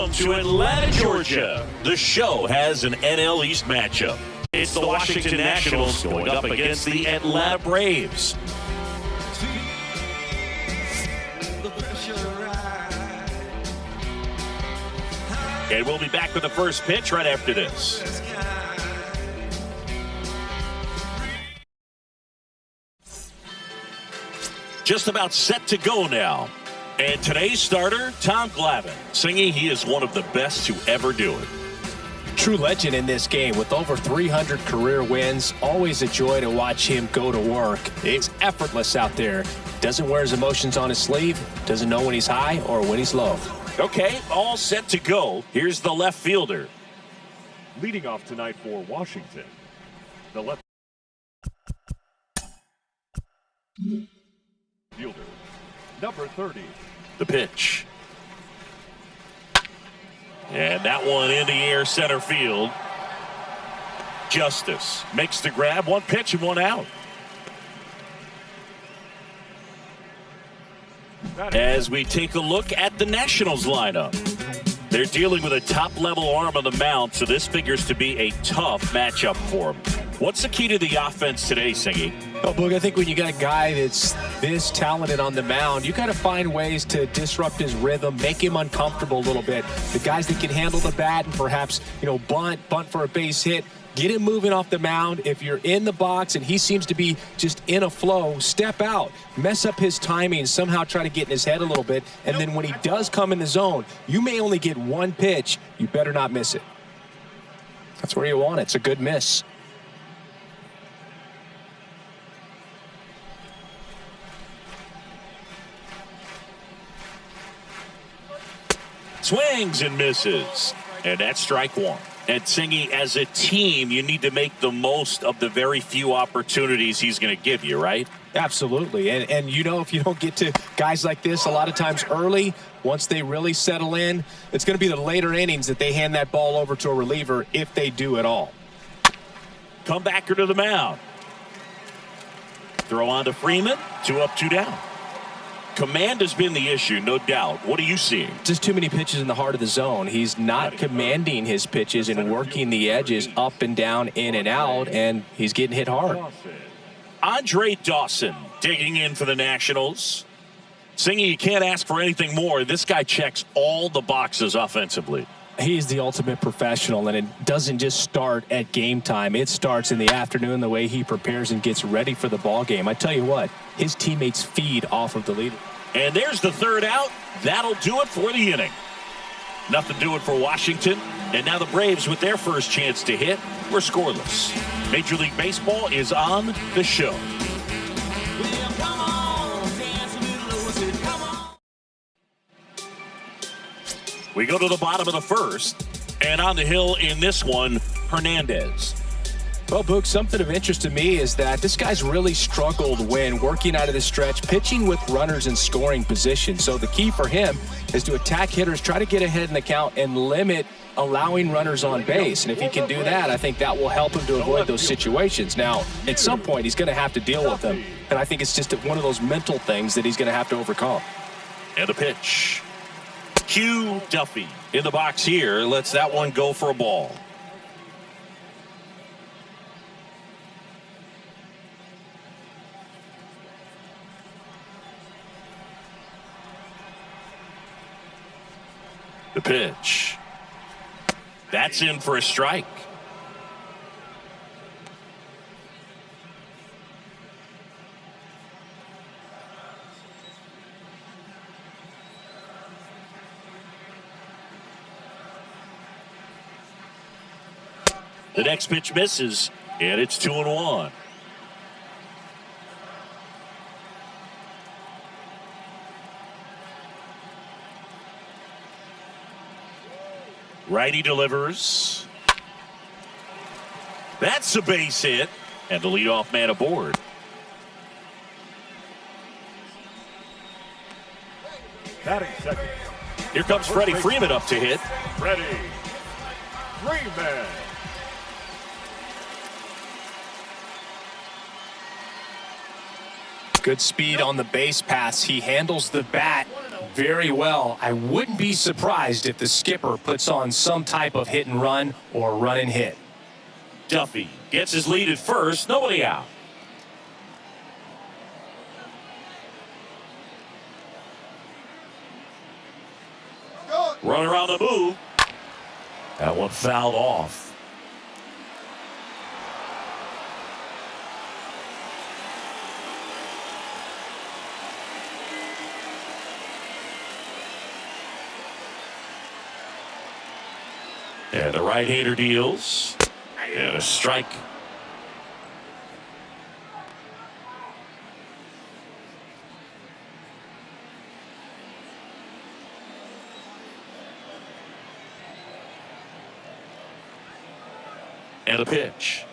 Welcome to Atlanta, Georgia. The show has an NL East matchup. It's the Washington Nationals going up against the Atlanta Braves. And we'll be back with the first pitch right after this. Just about set to go now. And today's starter, Tom Glavine, singing he is one of the best to ever do it. True legend in this game with over 300 career wins. Always a joy to watch him go to work. It's effortless out there. Doesn't wear his emotions on his sleeve. Doesn't know when he's high or when he's low. Okay, all set to go. Here's the left fielder. Leading off tonight for Washington, the left fielder, number 30. The pitch. And that one in the air center field. Justice makes the grab. One pitch and one out. As we take a look at the Nationals lineup. They're dealing with a top-level arm on the mound, so this figures to be a tough matchup for them. What's the key to the offense today, Singy? Oh, Boog, I think when you got a guy that's this talented on the mound, you got to find ways to disrupt his rhythm, make him uncomfortable a little bit. The guys that can handle the bat and perhaps, bunt for a base hit, get him moving off the mound. If you're in the box and he seems to be just in a flow, step out, mess up his timing, somehow try to get in his head a little bit. And then when he does come in the zone, you may only get one pitch. You better not miss it. That's where you want it. It's a good miss. Swings and misses. And that's strike one. And Singy, as a team, you need to make the most of the very few opportunities he's going to give you, right? Absolutely. And if you don't get to guys like this a lot of times early, once they really settle in, it's going to be the later innings that they hand that ball over to a reliever if they do at all. Comebacker to the mound. Throw on to Freeman. 2 up, 2 down. Command has been the issue, no doubt. What are you seeing? Just too many pitches in the heart of the zone. He's not commanding his pitches and working the edges up and down, in and out, and he's getting hit hard. Andre Dawson digging in for the Nationals. Singy, you can't ask for anything more. This guy checks all the boxes offensively. He's the ultimate professional, and it doesn't just start at game time. It starts in the afternoon, the way he prepares and gets ready for the ball game. I tell you what, his teammates feed off of the leader. And there's the third out. That'll do it for the inning. Nothing doing for Washington. And now the Braves, with their first chance to hit, were scoreless. Major League Baseball is on the show. We go to the bottom of the first, and on the hill in this one, Hernandez. Well, Boog, something of interest to me is that this guy's really struggled when working out of the stretch, pitching with runners in scoring position. So the key for him is to attack hitters, try to get ahead in the count, and limit allowing runners on base. And if he can do that, I think that will help him to avoid those situations. Now, at some point, he's going to have to deal with them. And I think it's just one of those mental things that he's going to have to overcome. And a pitch. Q. Duffy in the box here. Lets that one go for a ball. The pitch. That's in for a strike. The next pitch misses, and it's 2-1. Righty delivers. That's a base hit, and the leadoff man aboard. Batting second. Here comes Freddie Freeman up to hit. Freddie Freeman. Good speed on the base pass. He handles the bat very well. I wouldn't be surprised if the skipper puts on some type of hit and run or run and hit. Duffy gets his lead at first, nobody out. Runner on the move. That one fouled off. And the right-hander deals. And a strike. And a pitch.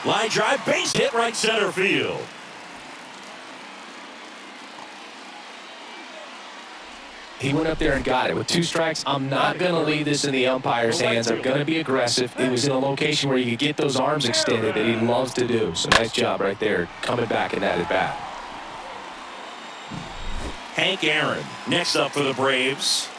Line drive, base hit, right center field. He went up there and got it. With 2 strikes, I'm not going to leave this in the umpire's hands. I'm going to be aggressive. It was in a location where you could get those arms extended that he loves to do. So nice job right there, coming back in that at bat. Hank Aaron, next up for the Braves.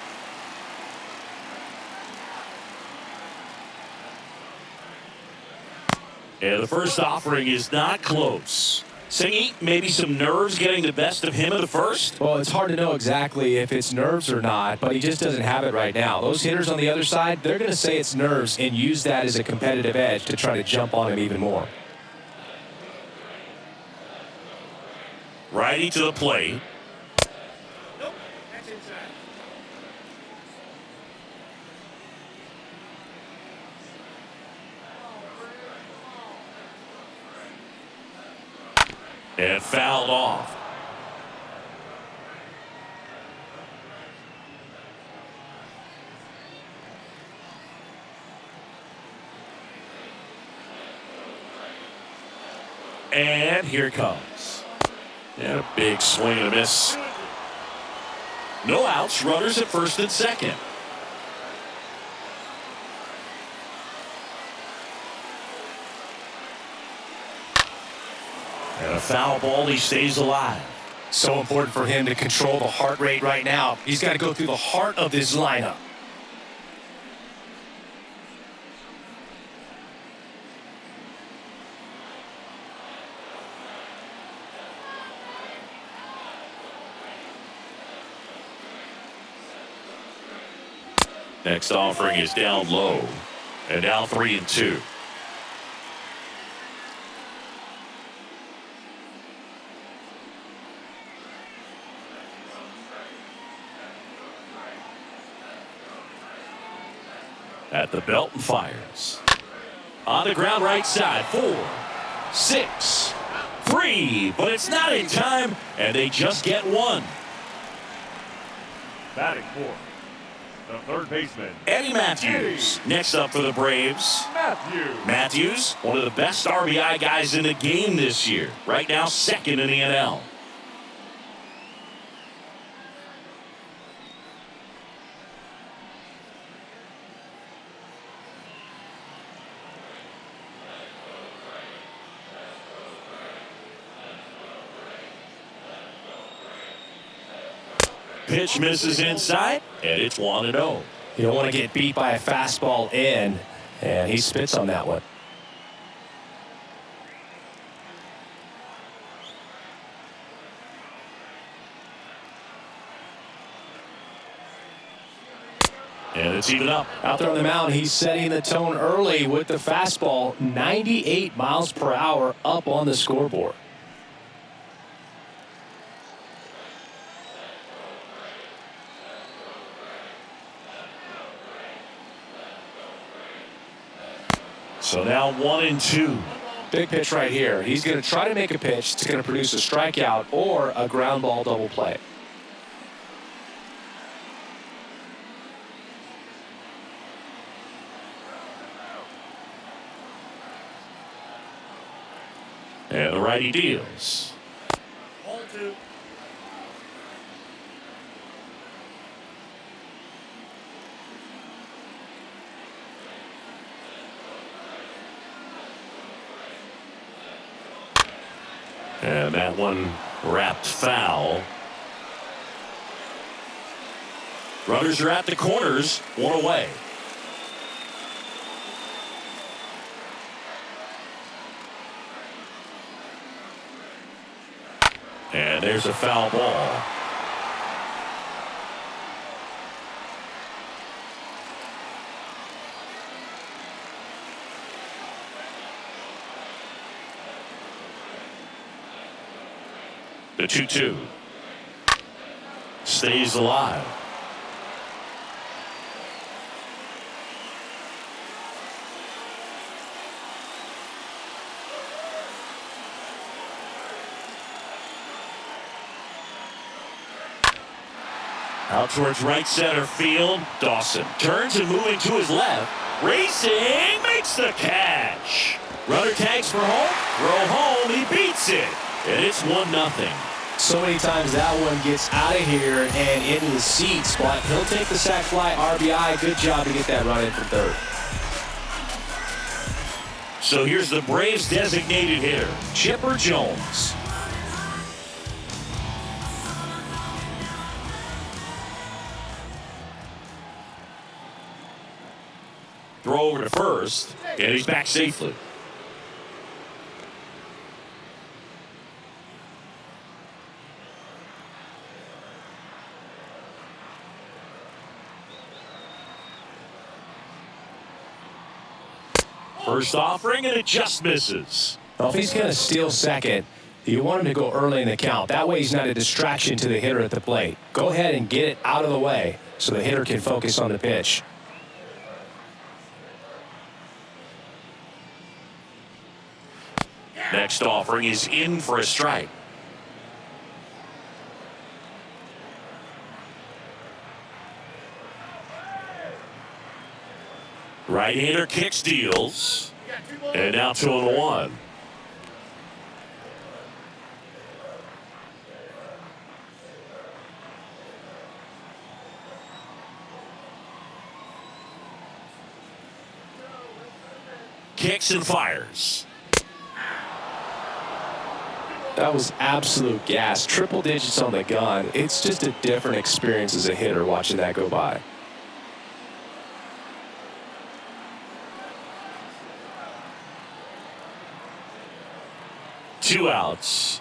And the first offering is not close. Sain, maybe some nerves getting the best of him at the first? Well, it's hard to know exactly if it's nerves or not, but he just doesn't have it right now. Those hitters on the other side, they're going to say it's nerves and use that as a competitive edge to try to jump on him even more. Righty to the plate. Nope, that's inside. And fouled off. And here it comes. And a big swing and a miss. No outs, runners at first and second. And a foul ball, he stays alive. So important for him to control the heart rate right now. He's got to go through the heart of this lineup. Next offering is down low. And now 3-2. At the belt and fires. On the ground right side. 4, 6, 3. But it's not in time. And they just get one. Batting for the third baseman, Eddie Matthews. Next up for the Braves. Matthews, one of the best RBI guys in the game this year. Right now, second in the NL. Pitch misses inside, and it's 1-0. You don't want to get beat by a fastball in, and he spits on that one. And it's even up. Out there on the mound, he's setting the tone early with the fastball, 98 miles per hour up on the scoreboard. So now 1-2. Big pitch right here. He's going to try to make a pitch that's going to produce a strikeout or a ground ball double play. And the righty deals. Ball 2. And that one wrapped foul. Runners are at the corners, one away. And there's a foul ball. The 2-2 stays alive. Out towards right center field. Dawson turns and moving to his left. Racing, makes the catch. Runner tags for home. Throw home, he beats it. And it's 1-0. So many times that one gets out of here and into the seats, but he'll take the sac fly, RBI. Good job to get that run in for third. So here's the Braves designated hitter, Chipper Jones. Throw over to first, and he's back safely. First offering, and it just misses. Well, if he's going to steal second, you want him to go early in the count. That way he's not a distraction to the hitter at the plate. Go ahead and get it out of the way so the hitter can focus on the pitch. Next offering is in for a strike. Right-hander kicks, deals, and now 2-1. Kicks and fires. That was absolute gas. Triple digits on the gun. It's just a different experience as a hitter watching that go by. Two outs.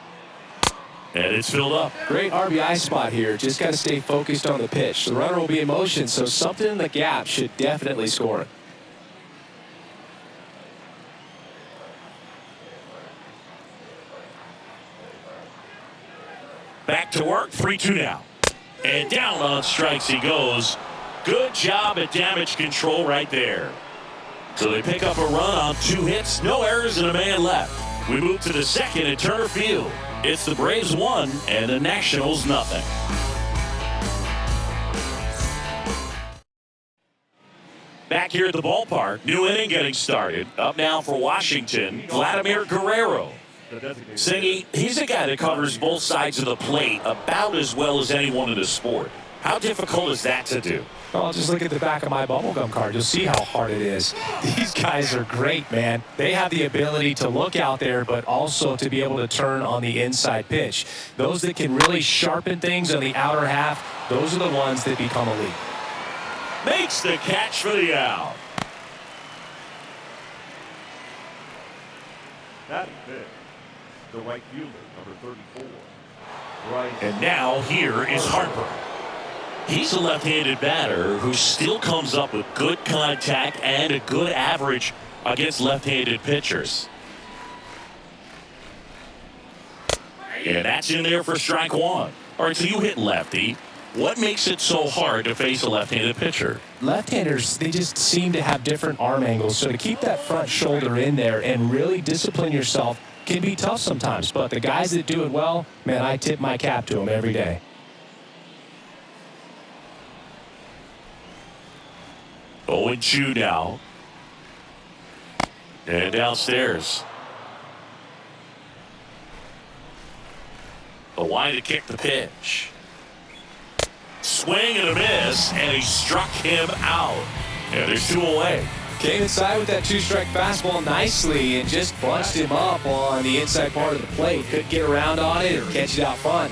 And it's filled up. Great RBI spot here. Just got to stay focused on the pitch. The runner will be in motion, so something in the gap should definitely score it. Back to work, 3-2 now. And down on strikes he goes. Good job at damage control right there. So they pick up a run on 2 hits, no errors, and a man left. We move to the second at Torre Field. It's the Braves 1 and the Nationals nothing. Back here at the ballpark, new inning getting started. Up now for Washington, Vladimir Guerrero. Singy, he's a guy that covers both sides of the plate about as well as anyone in the sport. How difficult is that to do? Well, just look at the back of my bubblegum card. You'll see how hard it is. These guys are great, man. They have the ability to look out there, but also to be able to turn on the inside pitch. Those that can really sharpen things on the outer half, those are the ones that become elite. Makes the catch for the out. That is it. The right fielder, number 34. Right. And now here is Harper. He's a left-handed batter who still comes up with good contact and a good average against left-handed pitchers. And that's in there for strike 1. All right, so you hit lefty. What makes it so hard to face a left-handed pitcher? Left-handers, they just seem to have different arm angles. So to keep that front shoulder in there and really discipline yourself can be tough sometimes. But the guys that do it well, man, I tip my cap to them every day. Oh, and 2 now. And downstairs. The line to kick the pitch. Swing and a miss, and he struck him out. And there's 2 away. Came inside with that 2-strike fastball nicely and just bunched him up on the inside part of the plate. Couldn't get around on it or catch it out front.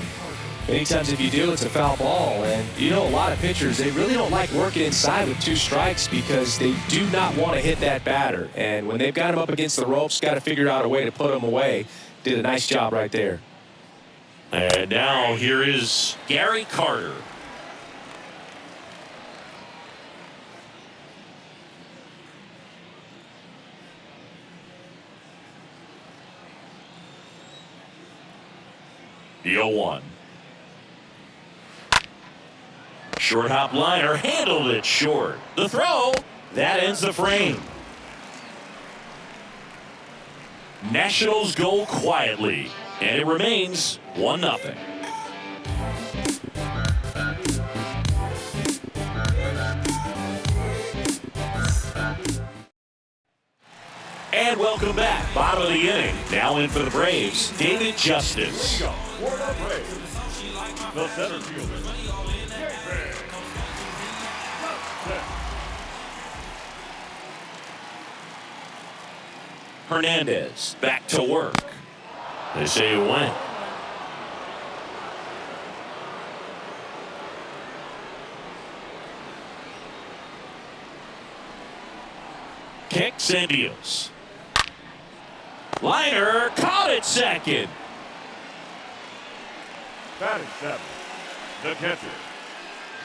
Many times if you do, it's a foul ball. And you know, a lot of pitchers, they really don't like working inside with 2 strikes because they do not want to hit that batter. And when they've got him up against the ropes, got to figure out a way to put him away. Did a nice job right there. And now here is Gary Carter. The 0-1. Short hop liner handled it short. The throw, that ends the frame. Nationals go quietly, and it remains 1-0. And welcome back. Bottom of the inning. Now in for the Braves, David Justice. For the Braves, the center fielder, David. Hernandez back to work. They say he went. Kicks and deals. Liner caught it second. Batting 7, the catcher,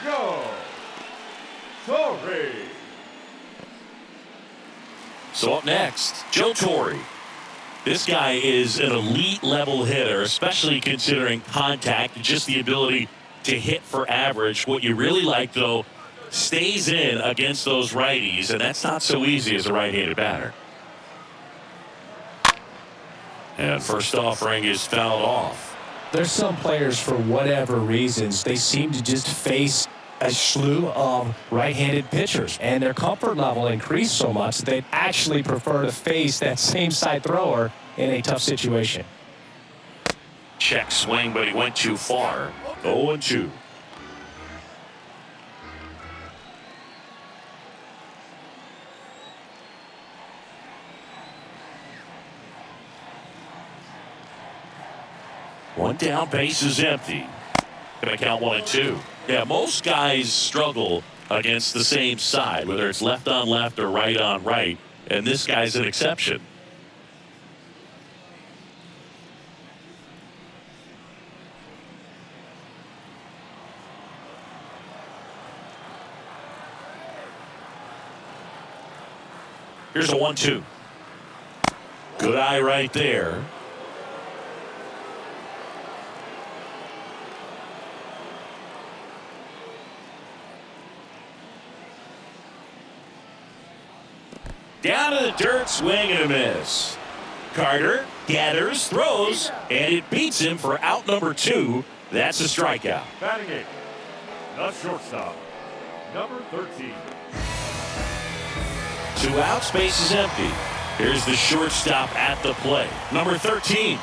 Torre. So up next, Joe Torre. This guy is an elite level hitter, especially considering contact and just the ability to hit for average. What you really like, though, stays in against those righties, and that's not so easy as a right-handed batter. And first offering is fouled off. There's some players, for whatever reasons, they seem to just face a slew of right-handed pitchers, and their comfort level increased so much that they'd actually prefer to face that same side thrower in a tough situation. Check swing, but he went too far. 0-2. One down, base is empty. Gonna count 1-2. Yeah, most guys struggle against the same side, whether it's left on left or right on right, and this guy's an exception. Here's a 1-2. Good eye right there. Down to the dirt, swing and a miss. Carter gathers, throws, and it beats him for out number 2. That's a strikeout. Batting 8, the shortstop, number 13. 2 outs, base is empty. Here's the shortstop at the plate, number 13.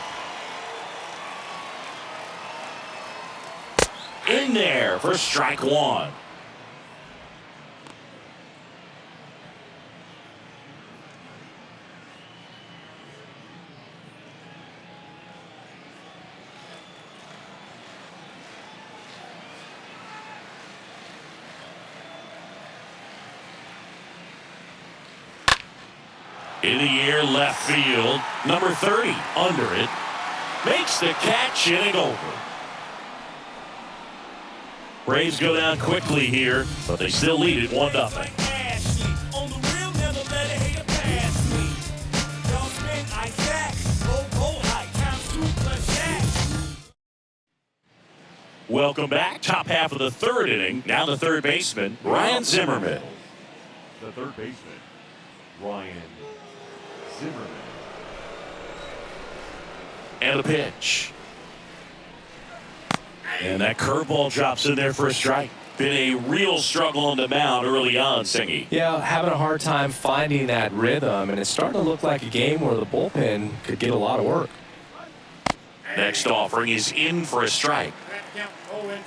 In there for strike 1. In the air, left field, number 30 under it, makes the catch, inning over. Braves go down quickly here, but they still lead it 1-0. Welcome back. Top half of the 3rd inning. Now the 3rd baseman, Ryan Zimmerman. The 3rd baseman, Ryan Zimmerman. And a pitch. And that curveball drops in there for a strike. Been a real struggle on the mound early on, Singy. Yeah, having a hard time finding that rhythm, and it's starting to look like a game where the bullpen could get a lot of work. Next offering is in for a strike. Count 0-2.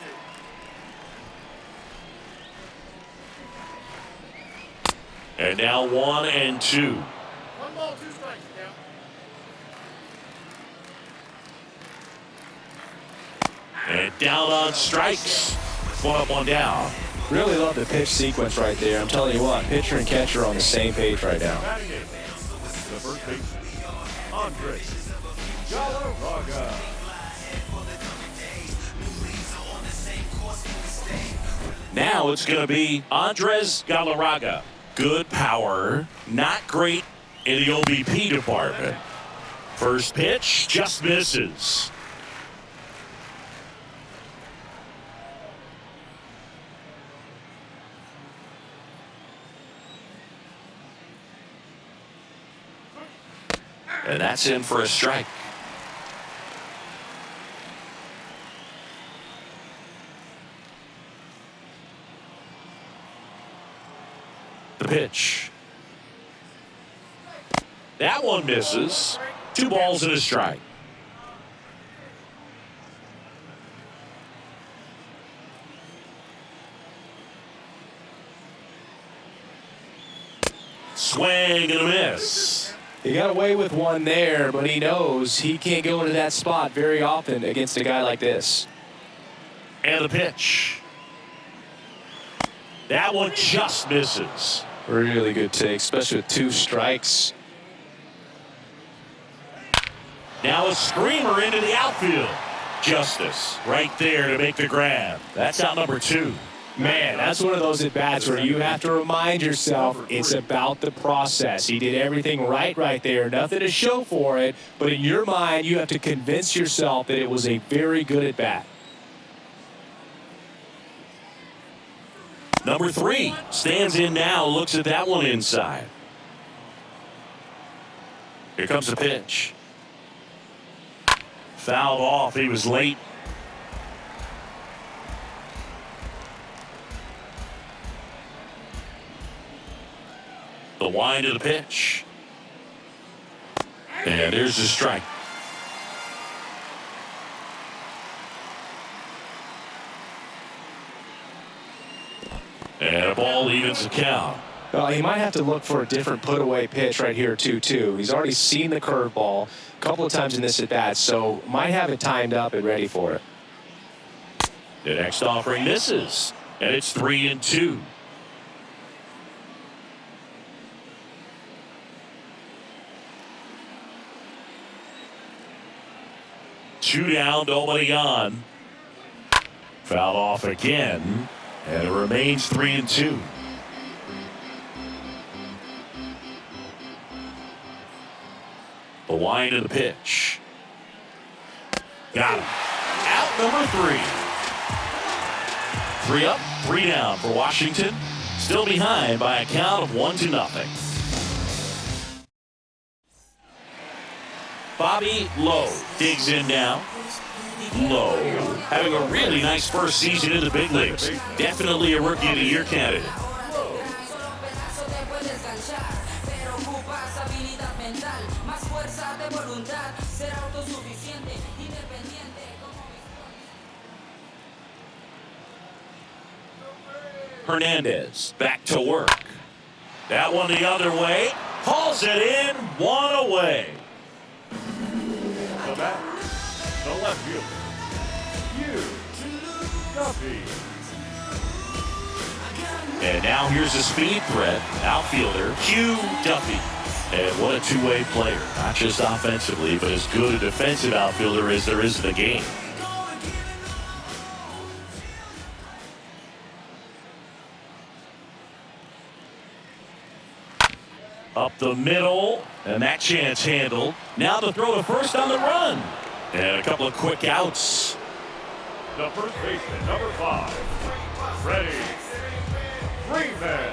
And now 1-2. 1 ball, 2 strikes. Count. And down on strikes. 1 up, 1 down. Really love the pitch sequence right there. I'm telling you what, pitcher and catcher are on the same page right now. Batting in, the first baseman, Andre Galarraga. Now it's going to be Andres Galarraga. Good power, not great in the OBP department. First pitch just misses. And that's in for a strike. The pitch. That one misses. 2 balls and a strike. Swing and a miss. He got away with one there, but he knows he can't go into that spot very often against a guy like this. And the pitch. That one just misses. Really good take, especially with 2 strikes. Now a screamer into the outfield. Justice right there to make the grab. That's out number 2. Man, that's one of those at-bats where you have to remind yourself it's about the process. He did everything right there. Nothing to show for it, but in your mind, you have to convince yourself that it was a very good at-bat. Number 3 stands in now, looks at that one inside. Here comes the pitch. Fouled off. He was late. The wind of the pitch. And there's the strike. And a ball evens the count. He might have to look for a different put-away pitch right here, 2-2. He's already seen the curveball a couple of times in this at-bat, so might have it timed up and ready for it. The next offering misses, and it's 3-2. Two down, nobody on. Fouled off again, and it remains 3-2. The wind of the pitch. Got him. Out number 3. 3 up, 3 down for Washington. Still behind by a count of 1-0. Bobby Lowe digs in now. Lowe having a really nice first season in the big leagues. Definitely a Rookie of the Year candidate. Hernandez back to work. That one the other way. Hauls it in, 1 away. The bat, the left fielder, Hugh Duffy. And now here's a speed threat. Outfielder Hugh Duffy. And what a two-way player. Not just offensively, but as good a defensive outfielder as there is in the game. Up the middle, and that chance handled. Now the throw to first on the run. And a couple of quick outs. The first baseman, number 5, Freddie Freeman.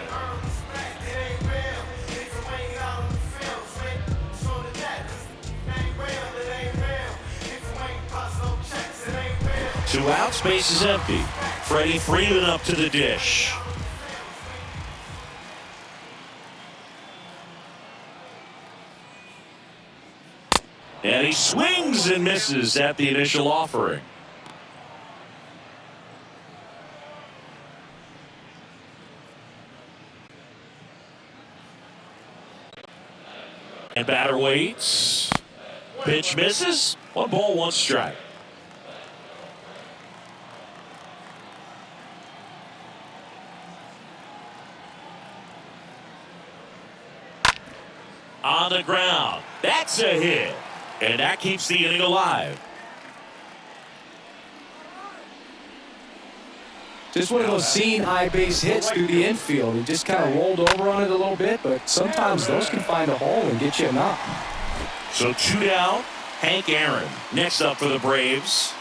Two outs, base is empty. Freddie Freeman up to the dish. And he swings and misses at the initial offering. And batter waits. Pitch misses. 1 ball, 1 strike. On the ground. That's a hit. And that keeps the inning alive. Just one of those seen high base hits through the infield. He just kind of rolled over on it a little bit, but sometimes those can find a hole and get you a knock. So 2 down, Hank Aaron. Next up for the Braves.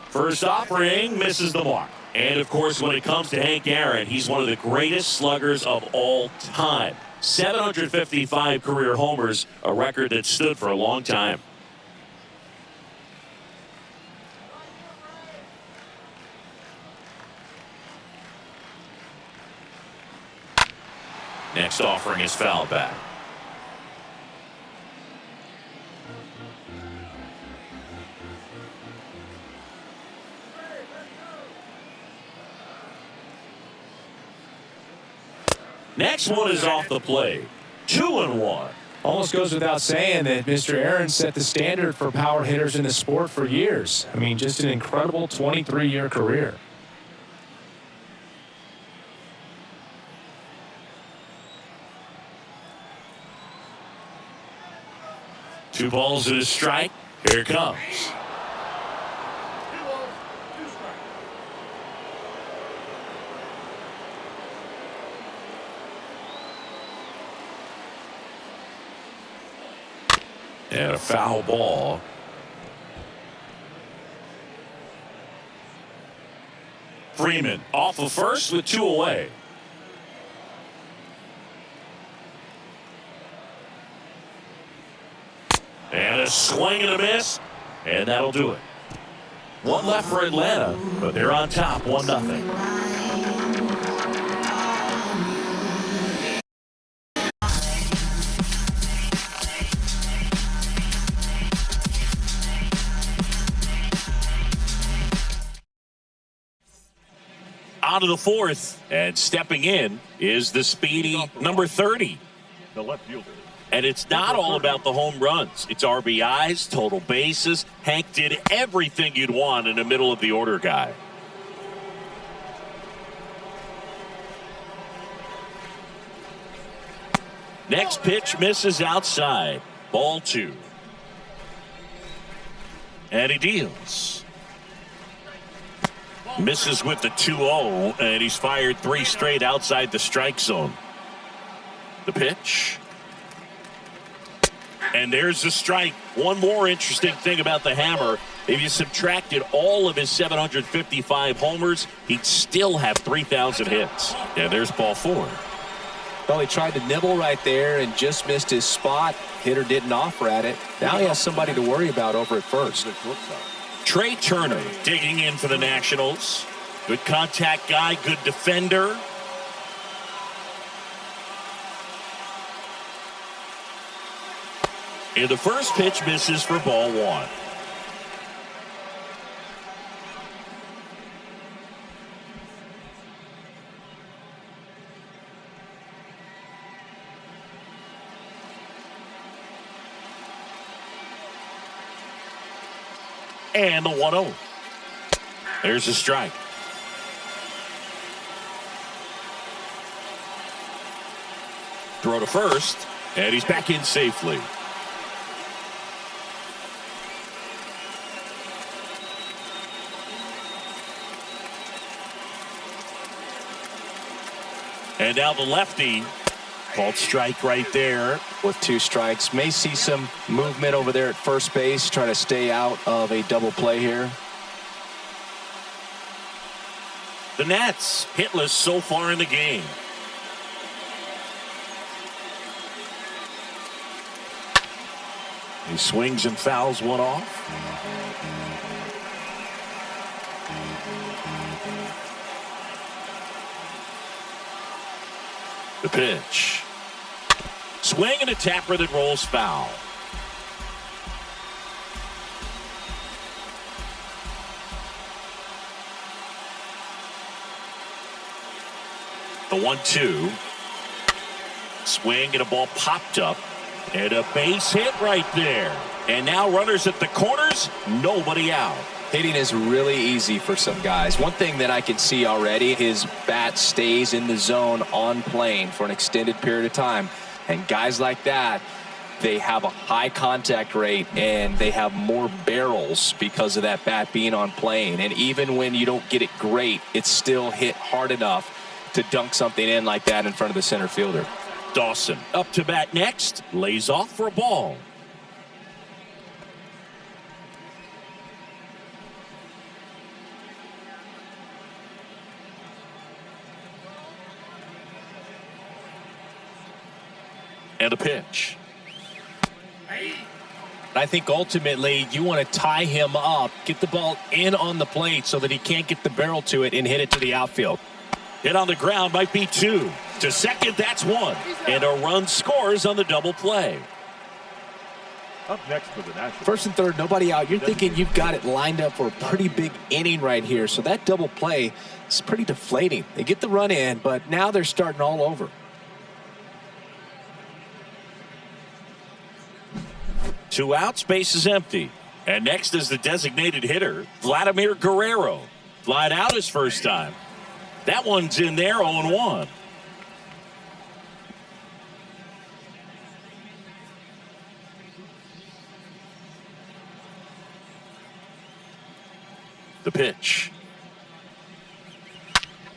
First offering misses the mark. And, of course, when it comes to Hank Aaron, he's one of the greatest sluggers of all time. 755 career homers, a record that stood for a long time. Next offering is foul back. Next one is off the plate. 2-1. Almost goes without saying that Mr. Aaron set the standard for power hitters in the sport for years. I mean, just an incredible 23-year career. Two balls and a strike. Here it comes. And a foul ball. Freeman off of first with 2 away. And a swing and a miss. And that'll do it. One left for Atlanta, but they're on top 1-0. On to the 4th, and stepping in is the speedy number 30. The left fielder. And it's not all about the home runs. It's RBIs, total bases. Hank did everything you'd want in a middle of the order guy. Next pitch misses outside. Ball 2. And he deals. Misses with the 2-0, and he's fired 3 straight outside the strike zone. The pitch. And there's the strike. One more interesting thing about the hammer. If you subtracted all of his 755 homers, he'd still have 3,000 hits. And there's ball 4. Well, he tried to nibble right there and just missed his spot. Hitter didn't offer at it. Now he has somebody to worry about over at first. Trey Turner digging in for the Nationals. Good contact guy, good defender. And the first pitch misses for ball 1. And the 1-0. There's a strike. Throw to first, and he's back in safely. And now the lefty. Called strike right there. With 2 strikes. May see some movement over there at first base. Try to stay out of a double play here. The Nats hitless so far in the game. He swings and fouls one off. The pitch. Swing and a tapper that rolls foul. The 1-2. Swing and a ball popped up. And a base hit right there. And now runners at the corners, nobody out. Hitting is really easy for some guys. One thing that I can see already, his bat stays in the zone on plane for an extended period of time. And guys like that, they have a high contact rate and they have more barrels because of that bat being on plane. And even when you don't get it great, it's still hit hard enough to dunk something in like that in front of the center fielder. Dawson up to bat next, lays off for a ball. And a pitch. I think ultimately you want to tie him up, get the ball in on the plate so that he can't get the barrel to it and hit it to the outfield. Hit on the ground might be 2. To second, that's 1. And a run scores on the double play. Up next for the Nationals. First and third, nobody out. You're thinking you've got it lined up for a pretty big inning right here. So that double play is pretty deflating. They get the run in, but now they're starting all over. 2 outs, base is empty. And next is the designated hitter, Vladimir Guerrero. Flied out his first time. That one's in there, 0-1. The pitch.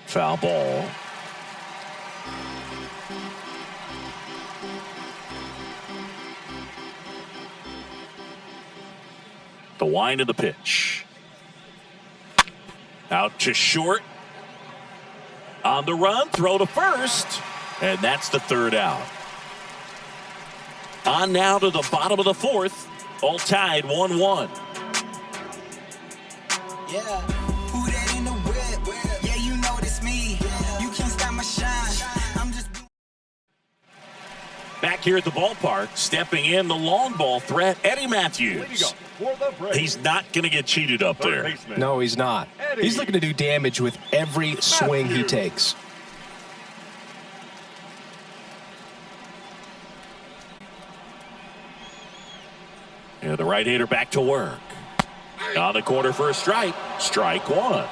Foul ball. The wind of the pitch. Out to short. On the run, throw to first. And that's the third out. On now to the bottom of the fourth. All tied 1-1. Yeah, who that in the whip? Yeah, you know it's me. You can't stop my shine. I'm just back here at the ballpark, stepping in the long ball threat, Eddie Matthews. He's not going to get cheated up there. No, he's not. He's looking to do damage with every swing he takes. Yeah, the right-hander back to work. On the corner for a strike. Strike 1.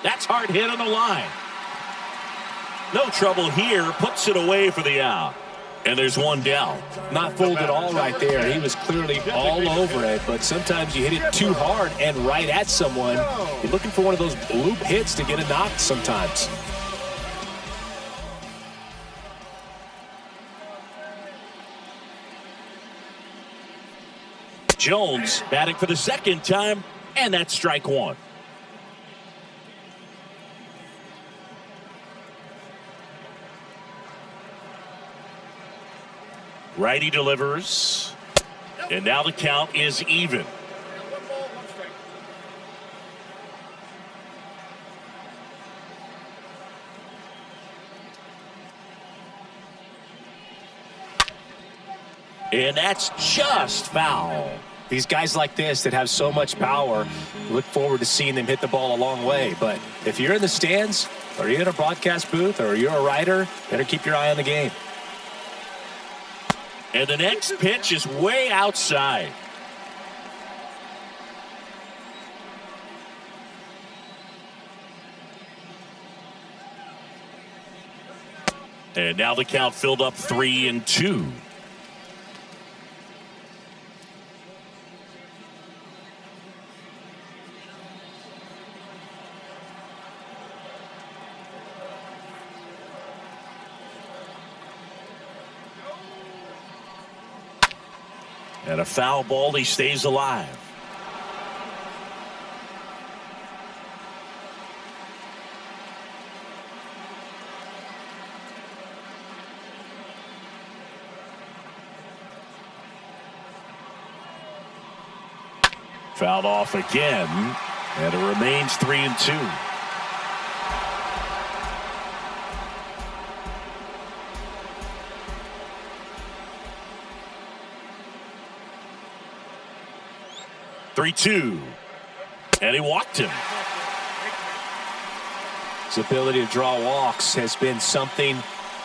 That's hard hit on the line. No trouble here. Puts it away for the out. And there's one down. Not fooled at all right there. He was clearly all over it, but sometimes you hit it too hard and right at someone. You're looking for one of those loop hits to get a knock sometimes. Jones batting for the second time, and that's strike 1. Righty delivers. And now the count is even. And that's just foul. These guys like this that have so much power, look forward to seeing them hit the ball a long way. But if you're in the stands, or you're in a broadcast booth, or you're a writer, better keep your eye on the game. And the next pitch is way outside. And now the count filled up 3-2. And a foul ball, he stays alive. Fouled off again, and it remains 3-2. And he walked him. His ability to draw walks has been something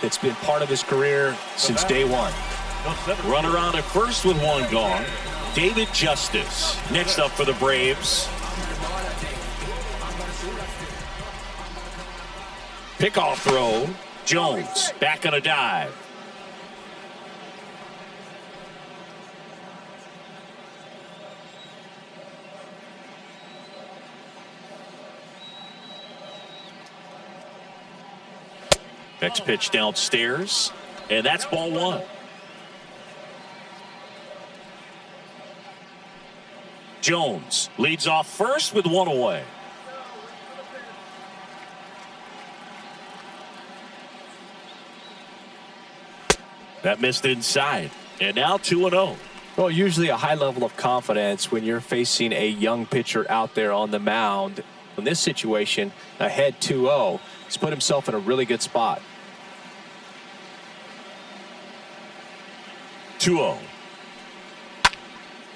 that's been part of his career since day one. Runner on at first with one gone. David Justice next up for the Braves. Pickoff throw. Jones back on a dive. Next pitch downstairs, and that's ball one. Jones leads off first with one away. That missed inside, and now 2-0. Well, usually a high level of confidence when you're facing a young pitcher out there on the mound. In this situation, ahead 2-0, he's put himself in a really good spot. 2-0.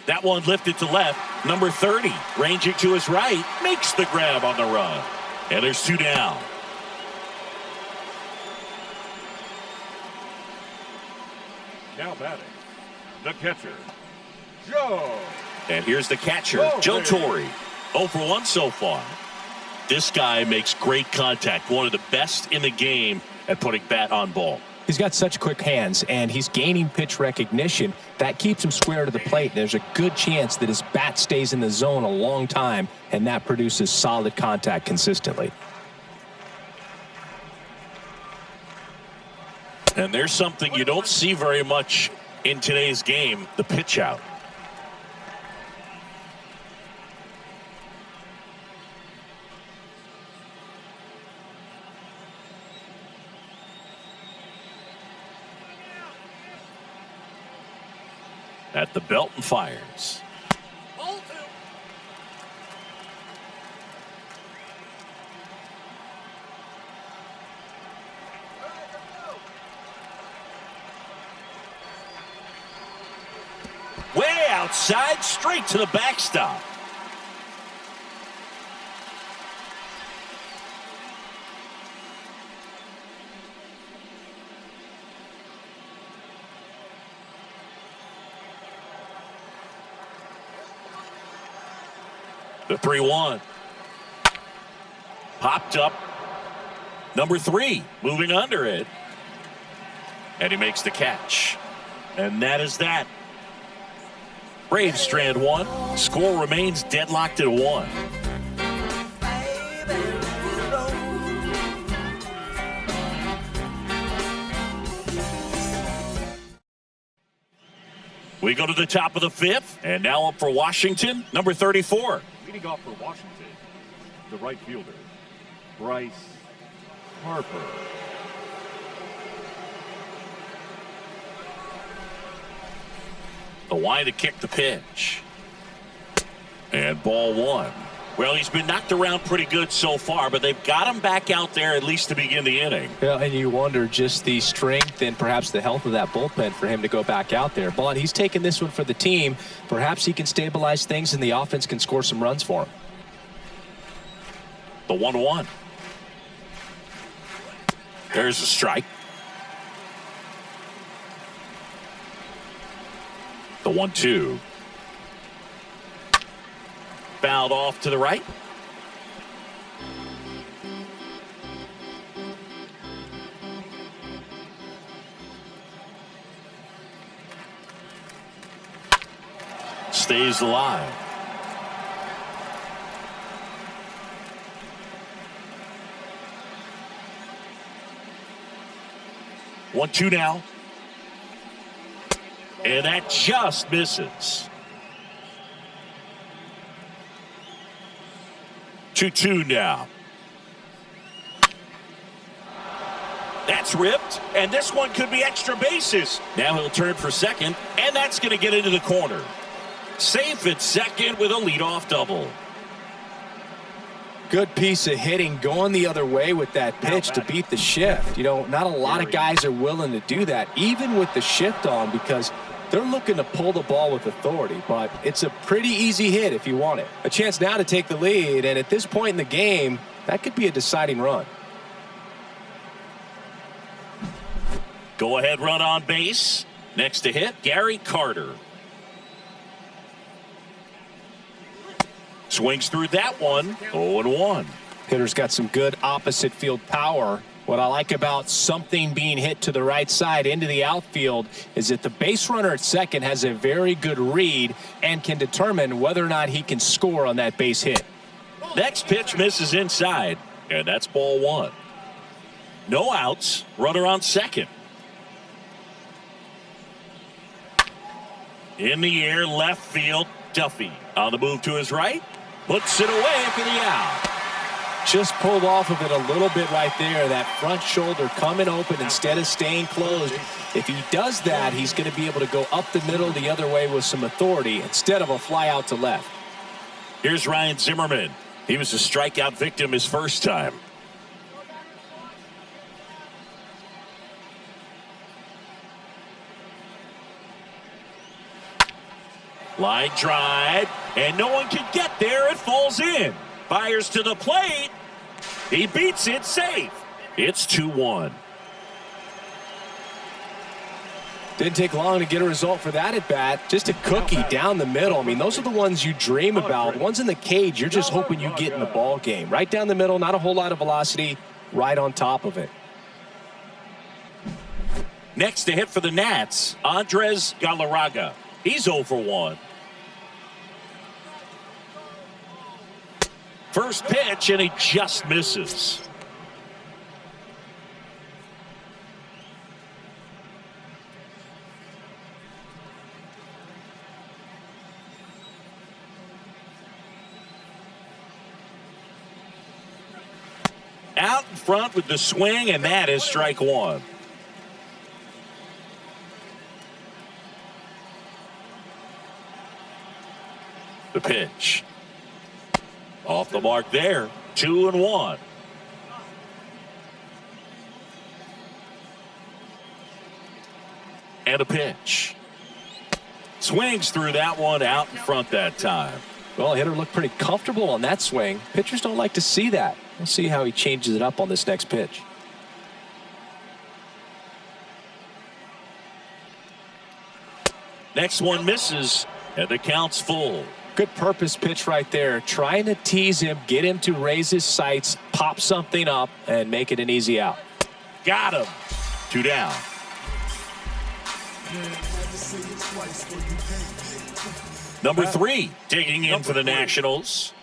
That one lifted to left. Number 30, ranging to his right, makes the grab on the run. And there's two down. Now batting, the catcher, Joe. And here's the catcher, Joe Torre. 0 for 1 so far. This guy makes great contact. One of the best in the game at putting bat on ball. He's got such quick hands, and he's gaining pitch recognition. That keeps him square to the plate. There's a good chance that his bat stays in the zone a long time, and that produces solid contact consistently. And there's something you don't see very much in today's game, the pitch out. At the belt and fires. Way outside, straight to the backstop. The 3-1. Popped up. Number 3 moving under it. And he makes the catch. And that is that. Braves strand one. Score remains deadlocked at 1. We go to the top of the 5th. And now up for Washington, number 34. Leading off for Washington, the right fielder, Bryce Harper. The wide to kick the pitch. And ball 1. Well, he's been knocked around pretty good so far, but they've got him back out there at least to begin the inning. Yeah, and you wonder just the strength and perhaps the health of that bullpen for him to go back out there. But he's taking this one for the team. Perhaps he can stabilize things and the offense can score some runs for him. The 1-1. There's a strike. The 1-2. Fouled off to the right. Stays alive. One, two now. And that just misses. 2-2 now. That's ripped, and this one could be extra bases. Now he'll turn for second, and that's going to get into the corner. Safe at second with a leadoff double. Good piece of hitting going the other way with that pitch to beat the shift. You know, not a lot of guys are willing to do that, even with the shift on, because they're looking to pull the ball with authority, but it's a pretty easy hit if you want it. A chance now to take the lead, and at this point in the game, that could be a deciding run. Go-ahead run on base. Next to hit, Gary Carter. Swings through that one, 0-1. Hitter's got some good opposite field power. What I like about something being hit to the right side into the outfield is that the base runner at second has a very good read and can determine whether or not he can score on that base hit. Next pitch misses inside, and that's ball one. No outs, runner on second. In the air, left field, Duffy on the move to his right, puts it away for the out. Just pulled off of it a little bit right there. That front shoulder coming open instead of staying closed. If he does that, he's going to be able to go up the middle the other way with some authority instead of a fly out to left. Here's Ryan Zimmerman. He was a strikeout victim his first time. Line drive, and no one can get there. It falls in. Fires to the plate. He beats it safe. It's 2-1. Didn't take long to get a result for that at bat. Just a cookie down the middle. I mean, those are the ones you dream about. Ones in the cage, you're just hoping you get in the ball game. Right down the middle, not a whole lot of velocity, right on top of it. Next to hit for the Nats, Andres Galarraga. He's 0 for 1. First pitch, and he just misses. Out in front with the swing, and that is strike one. The pitch. Off the mark there. 2-1. And a pitch. Swings through that one, out in front that time. Well, hitter looked pretty comfortable on that swing. Pitchers don't like to see that. We'll see how he changes it up on this next pitch. Next one misses, and the count's full. Good purpose pitch right there. Trying to tease him, get him to raise his sights, pop something up, and make it an easy out. Got him. 2 down. Number 3, digging in for the Nationals.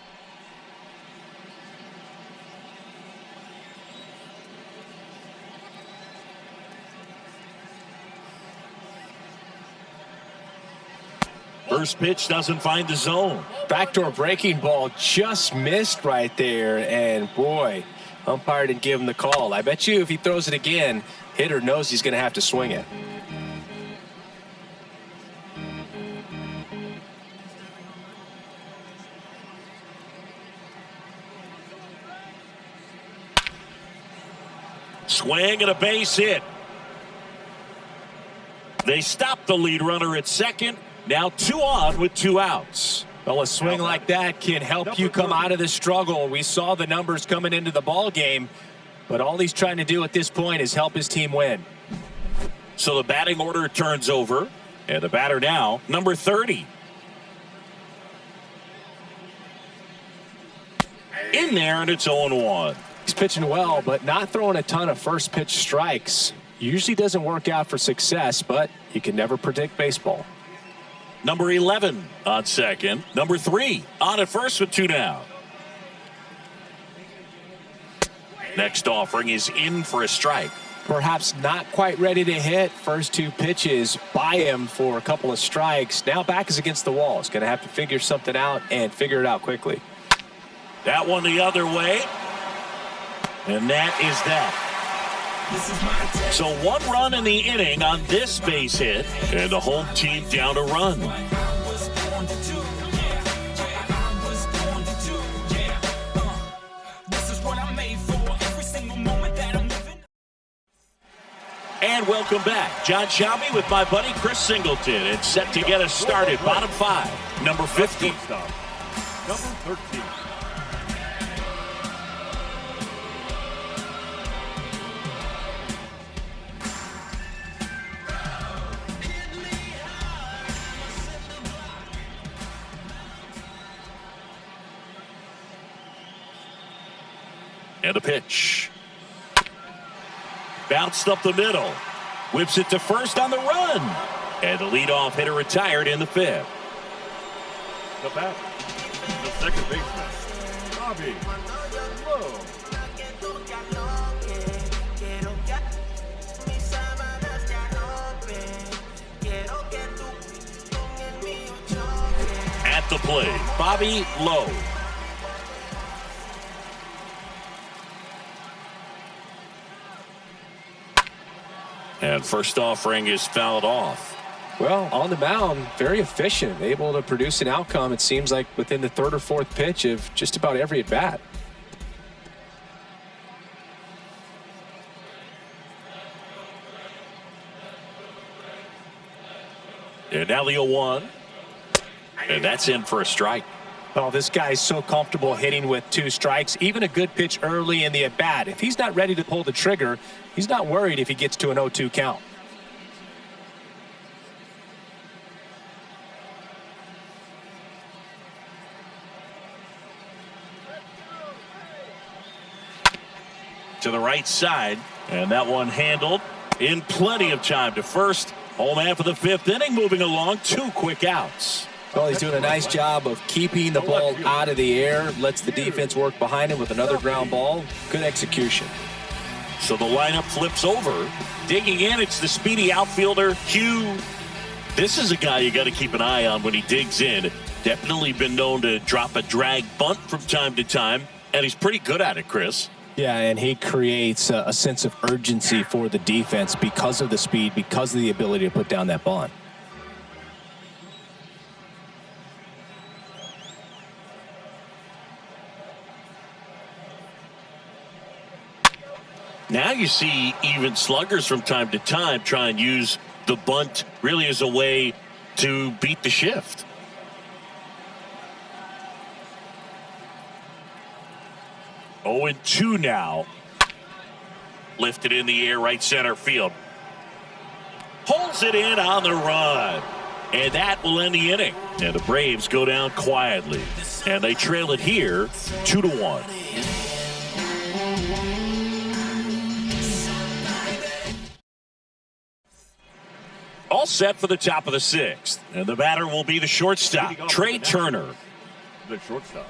First pitch doesn't find the zone. Backdoor breaking ball just missed right there, and boy, umpire didn't give him the call. I bet you if he throws it again, hitter knows he's going to have to swing it. Swing and a base hit. They stop the lead runner at second. Now 2 on with 2 outs. Well, a swing like that can help you come out of the struggle. We saw the numbers coming into the ball game, but all he's trying to do at this point is help his team win. So the batting order turns over, and the batter now, number 30. In there, and it's 0-1. He's pitching well, but not throwing a ton of first pitch strikes. Usually doesn't work out for success, but you can never predict baseball. Number 11 on second. Number 3 on at first with 2 down. Next offering is in for a strike. Perhaps not quite ready to hit. First 2 pitches by him for a couple of strikes. Now back is against the wall. He's going to have to figure something out and figure it out quickly. That one the other way. And that is that. So 1 run in the inning on this base hit, and the home team down a run. And welcome back. John Shelby with my buddy Chris Singleton. It's set to get us started. Bottom 5. Number 50. Number 13. And a pitch. Bounced up the middle. Whips it to first on the run. And the leadoff hitter retired in the fifth. The batter, the second baseman, Bobby Lowe. At the plate, Bobby Lowe. And first offering is fouled off. Well, on the mound, very efficient, able to produce an outcome, it seems like, within the third or fourth pitch of just about every at-bat. And now the 0-1. And that's in for a strike. Oh, this guy's so comfortable hitting with 2 strikes. Even a good pitch early in the at-bat. If he's not ready to pull the trigger, he's not worried if he gets to an 0-2 count. To the right side, and that one handled in plenty of time to first. Home half of the fifth inning, moving along, 2 quick outs. Well, he's doing a nice job of keeping the ball out of the air, lets the defense work behind him with another ground ball. Good execution. So the lineup flips over. Digging in, it's the speedy outfielder, Hugh. This is a guy you got to keep an eye on when he digs in. Definitely been known to drop a drag bunt from time to time, and he's pretty good at it, Chris. Yeah, and he creates a sense of urgency for the defense because of the speed, because of the ability to put down that bunt. Now you see even sluggers from time to time try and use the bunt really as a way to beat the shift. Oh, and 2 now. Lifted in the air, right center field. Pulls it in on the run. And that will end the inning. And the Braves go down quietly. And they trail it here 2-1. All set for the top of the 6th. And the batter will be the shortstop, Trey Turner. The shortstop,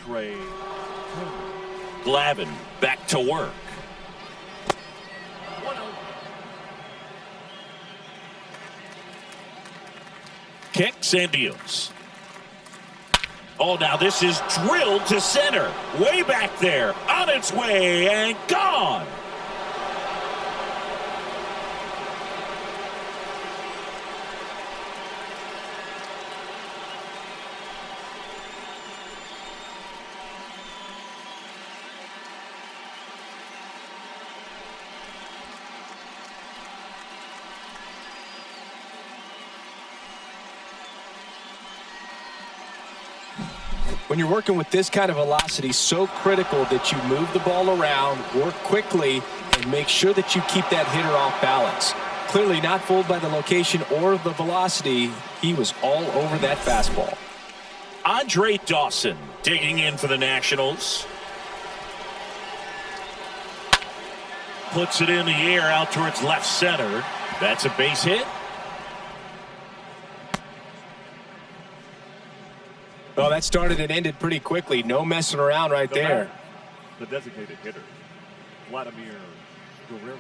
Trey Turner. Glavin back to work. Kicks and deals. Oh, now this is drilled to center. Way back there. On its way and gone. When you're working with this kind of velocity, so critical that you move the ball around, work quickly, and make sure that you keep that hitter off balance. Clearly not fooled by the location or the velocity. He was all over that fastball. Andre Dawson digging in for the Nationals. Puts it in the air out towards left center. That's a base hit. Well, that started and ended pretty quickly. No messing around right there. The designated hitter, Vladimir Guerrero.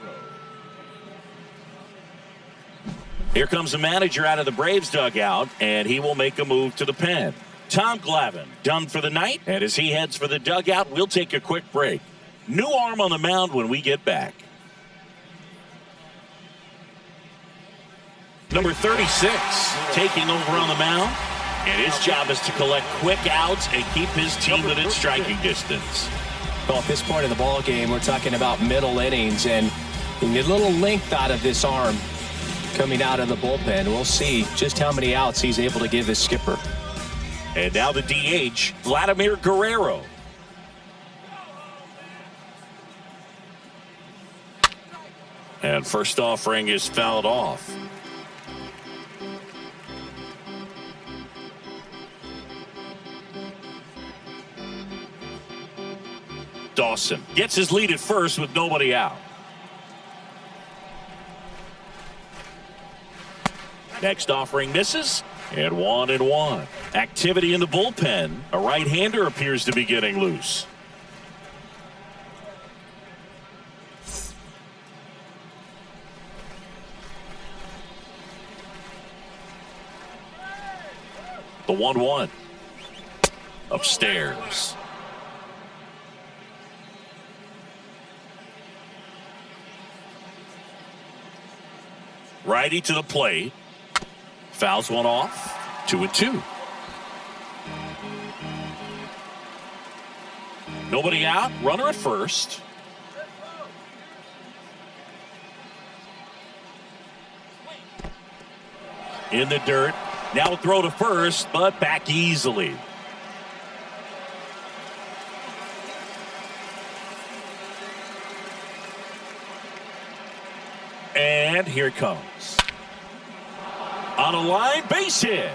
Here comes the manager out of the Braves dugout, and he will make a move to the pen. Tom Glavin done for the night, and as he heads for the dugout, we'll take a quick break. New arm on the mound when we get back. Number 36 taking over on the mound. And his job is to collect quick outs and keep his team within striking distance. Well, at this point in the ball game, we're talking about middle innings, and you get a little length out of this arm coming out of the bullpen. We'll see just how many outs he's able to give his skipper. And now the DH, Vladimir Guerrero. And first offering is fouled off. Dawson gets his lead at first with nobody out. Next offering misses, and 1-1. Activity in the bullpen. A right-hander appears to be getting loose. The 1-1. Upstairs. Righty to the plate. Fouls one off. 2-2. Nobody out. Runner at first. In the dirt. Now throw to first, but back easily. And here it comes. On a line, base hit.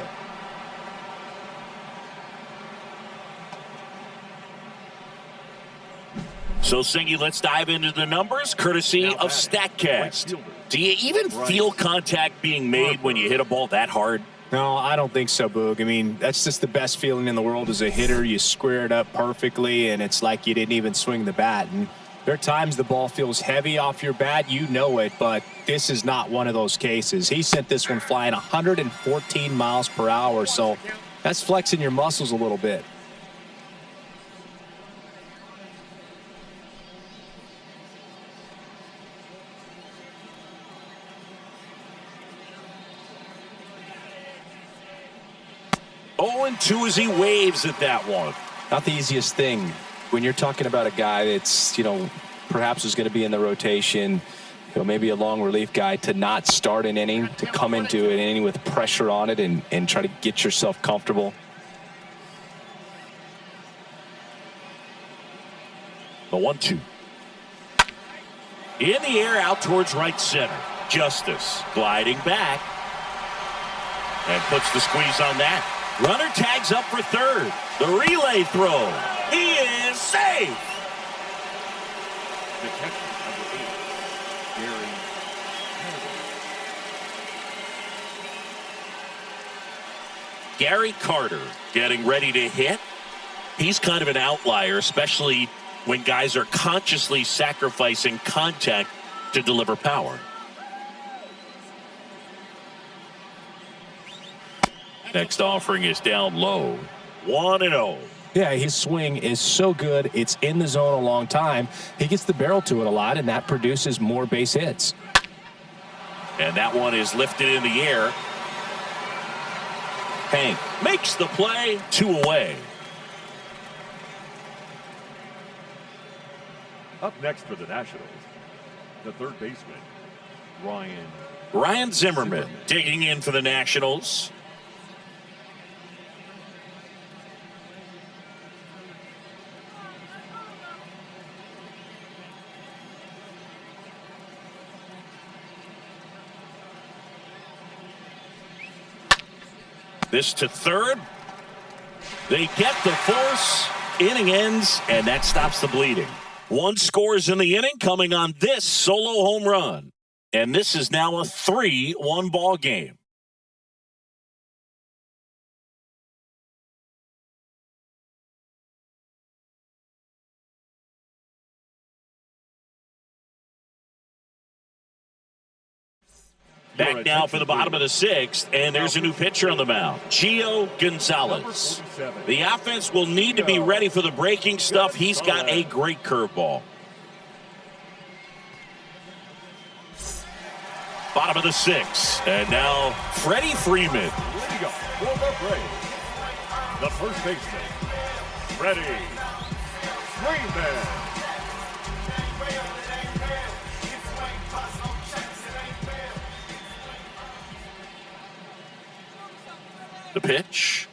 So, Singy, let's dive into the numbers, courtesy of StatCast. Do you even feel contact being made when you hit a ball that hard? No, I don't think so, Boog. I mean, that's just the best feeling in the world as a hitter. You square it up perfectly, and it's like you didn't even swing the bat. And there are times the ball feels heavy off your bat. You know it, but this is not one of those cases. He sent this one flying 114 miles per hour, so that's flexing your muscles a little bit. And 2 as he waves at that one. Not the easiest thing when you're talking about a guy that's, perhaps is going to be in the rotation, maybe a long relief guy, to not start an inning, to come into an inning with pressure on it and try to get yourself comfortable. The 1-2. In the air out towards right center. Justice gliding back. And puts the squeeze on that. Runner tags up for third. The relay throw. He is safe. The catcher, number 8, Gary Carter getting ready to hit. He's kind of an outlier, especially when guys are consciously sacrificing contact to deliver power. Next offering is down low. 1-0. Yeah, his swing is so good. It's in the zone a long time. He gets the barrel to it a lot, and that produces more base hits. And that one is lifted in the air. Hank makes the play. 2 away. Up next for the Nationals, the third baseman, Ryan Zimmerman digging in for the Nationals. This to third. They get the force. Inning ends, and that stops the bleeding. 1 scores in the inning coming on this solo home run. And this is now a 3-1 ball game. Back now for the bottom of the 6th, and there's a new pitcher on the mound, Gio Gonzalez. The offense will need to be ready for the breaking stuff. He's got a great curveball. Bottom of the 6th, and now Freddie Freeman. Ready to go for the Braves. The first baseman, Freddie Freeman. The pitch.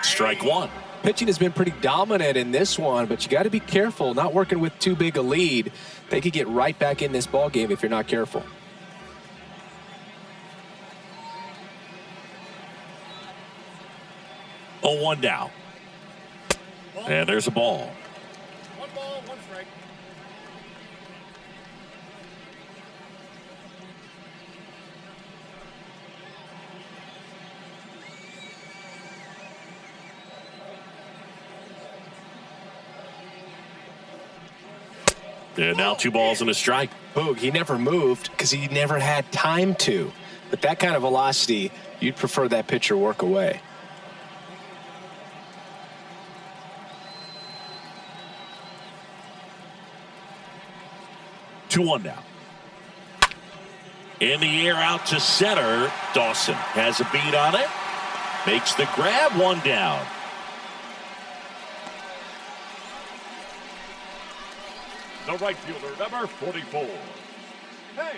Strike 1. Pitching has been pretty dominant in this one, but you got to be careful. Not working with too big a lead. They could get right back in this ball game if you're not careful. Oh, 1 down. And there's a ball. 1 ball. strike. And now 2 balls and a strike. Boog, he never moved because he never had time to. But that kind of velocity, you'd prefer that pitcher work away. Two one now. In the air out to center. Dawson has a beat on it. Makes the grab, 1 down. The right fielder, number 44. Hey.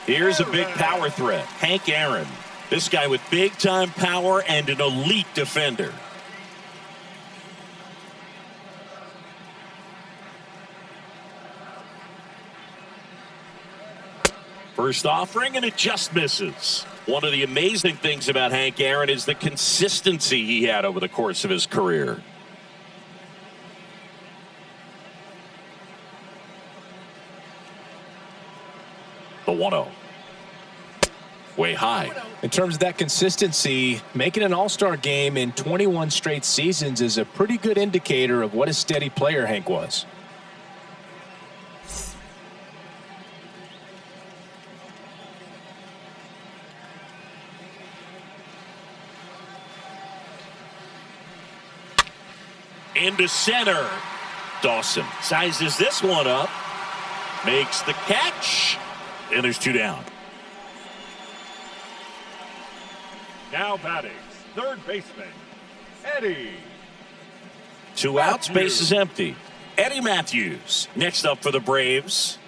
Here's a big power threat. Hank Aaron. This guy with big-time power and an elite defender. First offering, and it just misses. One of the amazing things about Hank Aaron is the consistency he had over the course of his career. The 1-0. Way high. In terms of that consistency, making an all-star game in 21 straight seasons is a pretty good indicator of what a steady player Hank was. Into center. Dawson sizes this one up. Makes the catch. And there's 2 down. Now batting, third baseman, Eddie. 2 outs, base is empty. Eddie Matthews next up for the Braves.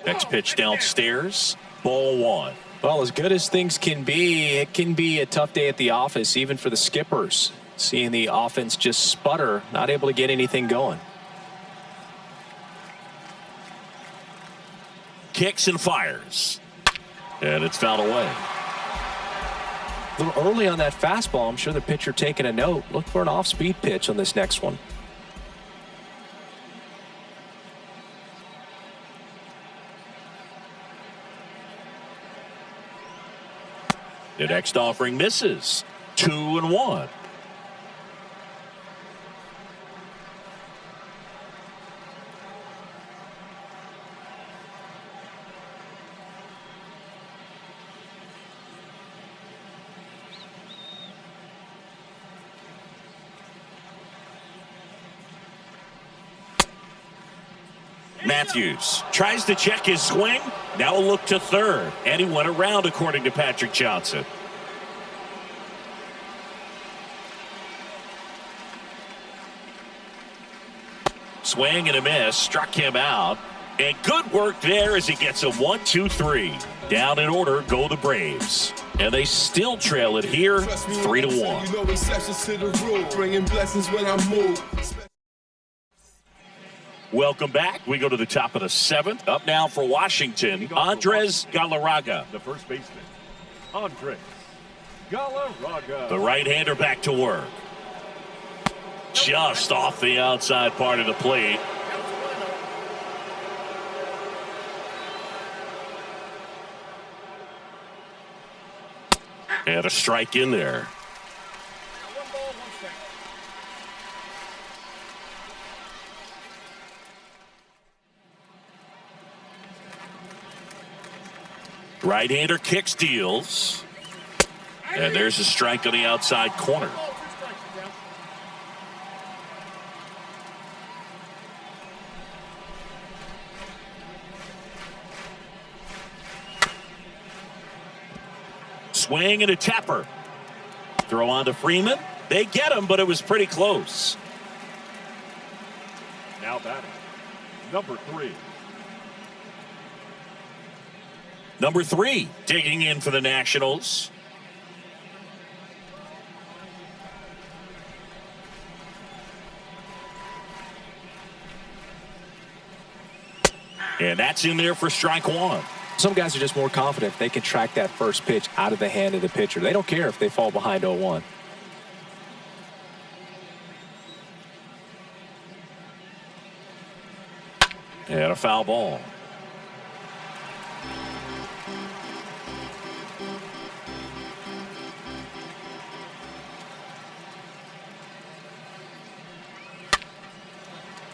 Next pitch downstairs. Ball 1. Well, as good as things can be, it can be a tough day at the office, even for the skippers. Seeing the offense just sputter, not able to get anything going. Kicks and fires. And it's fouled away. A little early on that fastball. I'm sure the pitcher taking a note. Look for an off-speed pitch on this next one. The next offering misses. 2-1. Matthews tries to check his swing. Now a look to third. And he went around, according to Patrick Johnson. Swing and a miss. Struck him out. And good work there as he gets a 1-2-3. Down in order go the Braves. And they still trail it here 3-1. You know exceptions to the rule. Bringing blessings when I move. Welcome back. We go to the top of the 7th. Up now for Washington, Andres Galarraga. The first baseman, Andres Galarraga. The right-hander back to work. Just off the outside part of the plate. And a strike in there. Right-hander kicks, deals. And there's a strike on the outside corner. Swing and a tapper. Throw on to Freeman. They get him, but it was pretty close. Now batting, number 3. Number 3 digging in for the Nationals. And that's in there for strike one. Some guys are just more confident they can track that first pitch out of the hand of the pitcher. They don't care if they fall behind 0-1. And a foul ball.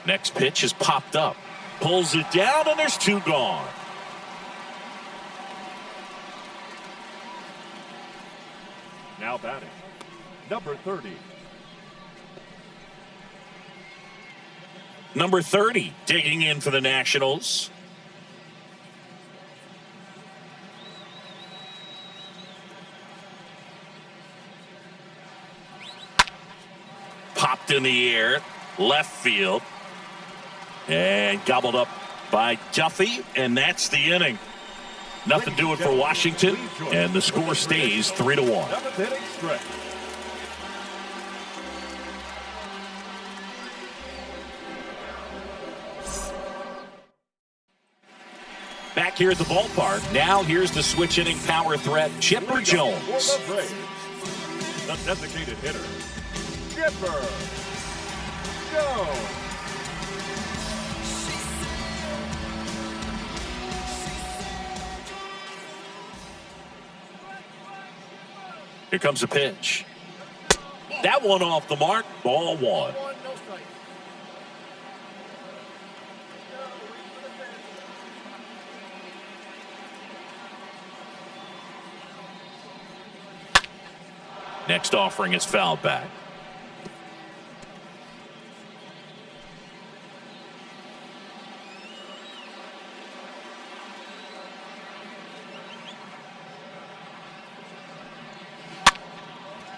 Next pitch is popped up. Pulls it down, and there's two gone. Now batting, number 30. Number 30 digging in for the Nationals. Popped in the air, left field. And gobbled up by Duffy, and that's the inning. Nothing doing for Washington, and the score stays 3-1. Seventh inning stretch. Back here at the ballpark, now here's the switch inning power threat, Chipper Jones. For the Braves, the designated hitter, Chipper Jones. Here comes a pitch. That one off the mark, ball one. Next offering is fouled back.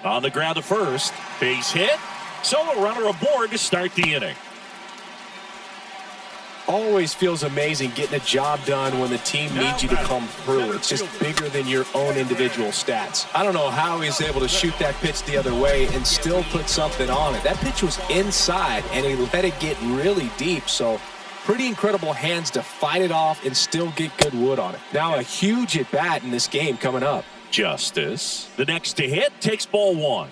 On the ground to first, base hit, so a runner aboard to start the inning. Always feels amazing getting a job done when the team needs you to come through. It's just bigger than your own individual stats. I don't know how he's able to shoot that pitch the other way and still put something on it. That pitch was inside, and he let it get really deep, so pretty incredible hands to fight it off and still get good wood on it. Now a huge at-bat in this game coming up. Justice. The next to hit takes ball one.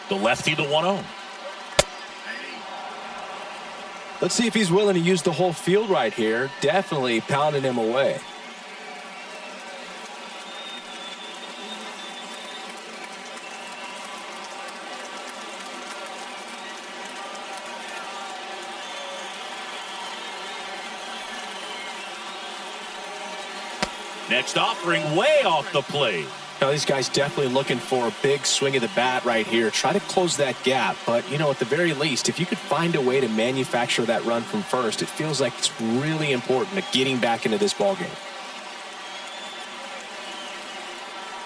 The lefty to 1-0. Let's see if he's willing to use the whole field right here. Definitely pounding him away. Next offering way off the plate. Now these guys definitely looking for a big swing of the bat right here. Try to close that gap. But, you know, at the very least, if you could find a way to manufacture that run from first, it feels like it's really important to getting back into this ballgame.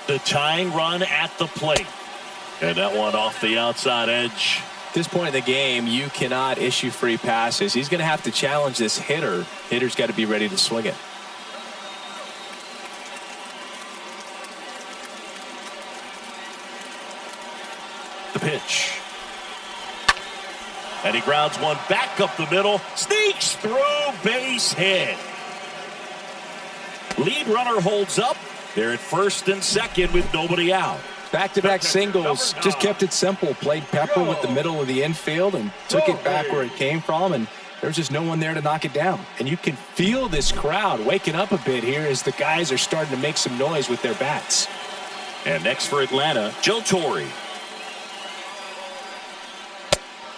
The tying run at the plate. And that one off the outside edge. At this point in the game, you cannot issue free passes. He's going to have to challenge this hitter. Hitter's got to be ready to swing it. The pitch. And he grounds one back up the middle. Sneaks through, base hit. Lead runner holds up. They're at first and second with nobody out. Back-to-back singles. Just kept it simple. Played pepper with the middle of the infield and took it back where it came from. And there's just no one there to knock it down. And you can feel this crowd waking up a bit here as the guys are starting to make some noise with their bats. And next for Atlanta, Torre.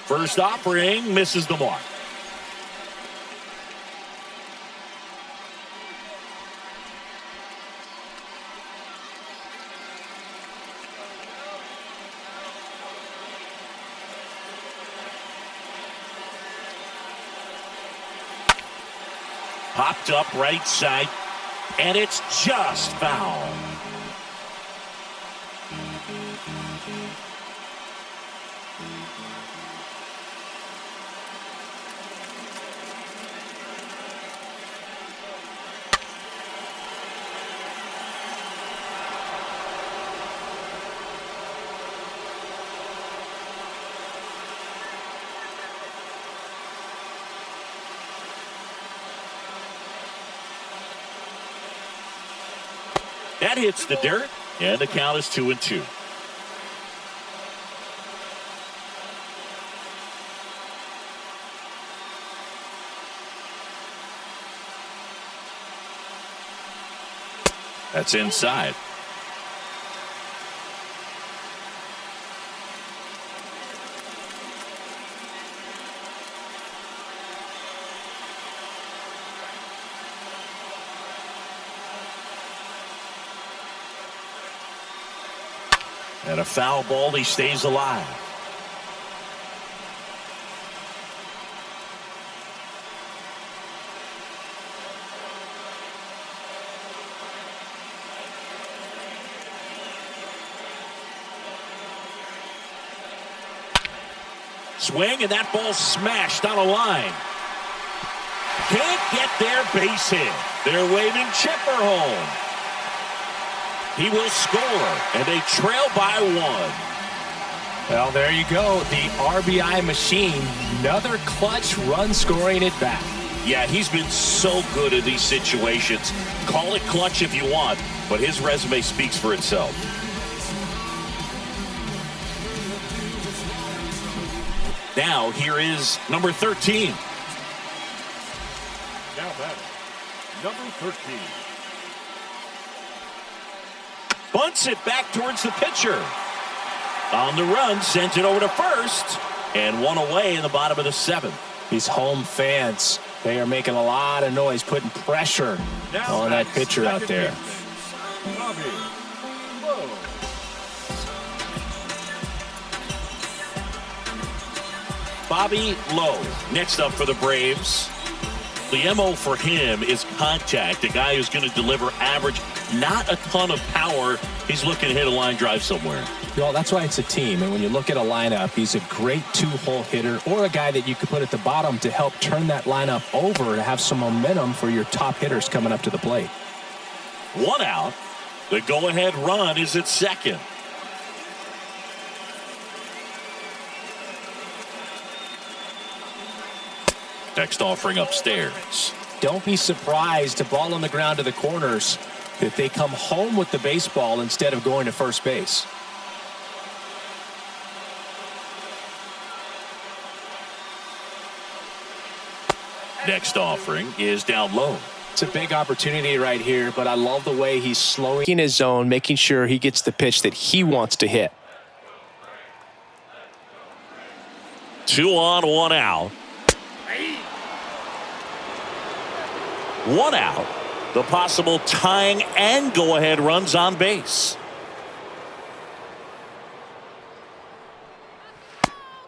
First offering misses the mark. Popped up right side, and it's just foul. That hits the dirt, and the count is 2-2. That's inside. And a foul ball, he stays alive. Swing, and that ball smashed on a line. Can't get their base hit. They're waving Chipper home. He will score, and they trail by 1. Well, there you go. The RBI machine. Another clutch run scoring at bat. Yeah, he's been so good in these situations. Call it clutch if you want, but his resume speaks for itself. Now, here is number 13. Now batting, number 13. Bunts it back towards the pitcher. On the run, sends it over to first, and one away in the bottom of the 7th. These home fans, they are making a lot of noise, putting pressure on that pitcher out there. Bobby Lowe, next up for the Braves. The MO for him is contact. A guy who's going to deliver average, not a ton of power. He's looking to hit a line drive somewhere. Well, that's why it's a team. And when you look at a lineup, he's a great two-hole hitter or a guy that you could put at the bottom to help turn that lineup over to have some momentum for your top hitters coming up to the plate. 1 out. The go-ahead run is at second. Next offering upstairs. Don't be surprised to ball on the ground to the corners that they come home with the baseball instead of going to first base. Next offering is down low. It's a big opportunity right here, but I love the way he's slowing in his zone, making sure he gets the pitch that he wants to hit. 2 on, 1 out. 1 out. The possible tying and go-ahead runs on base.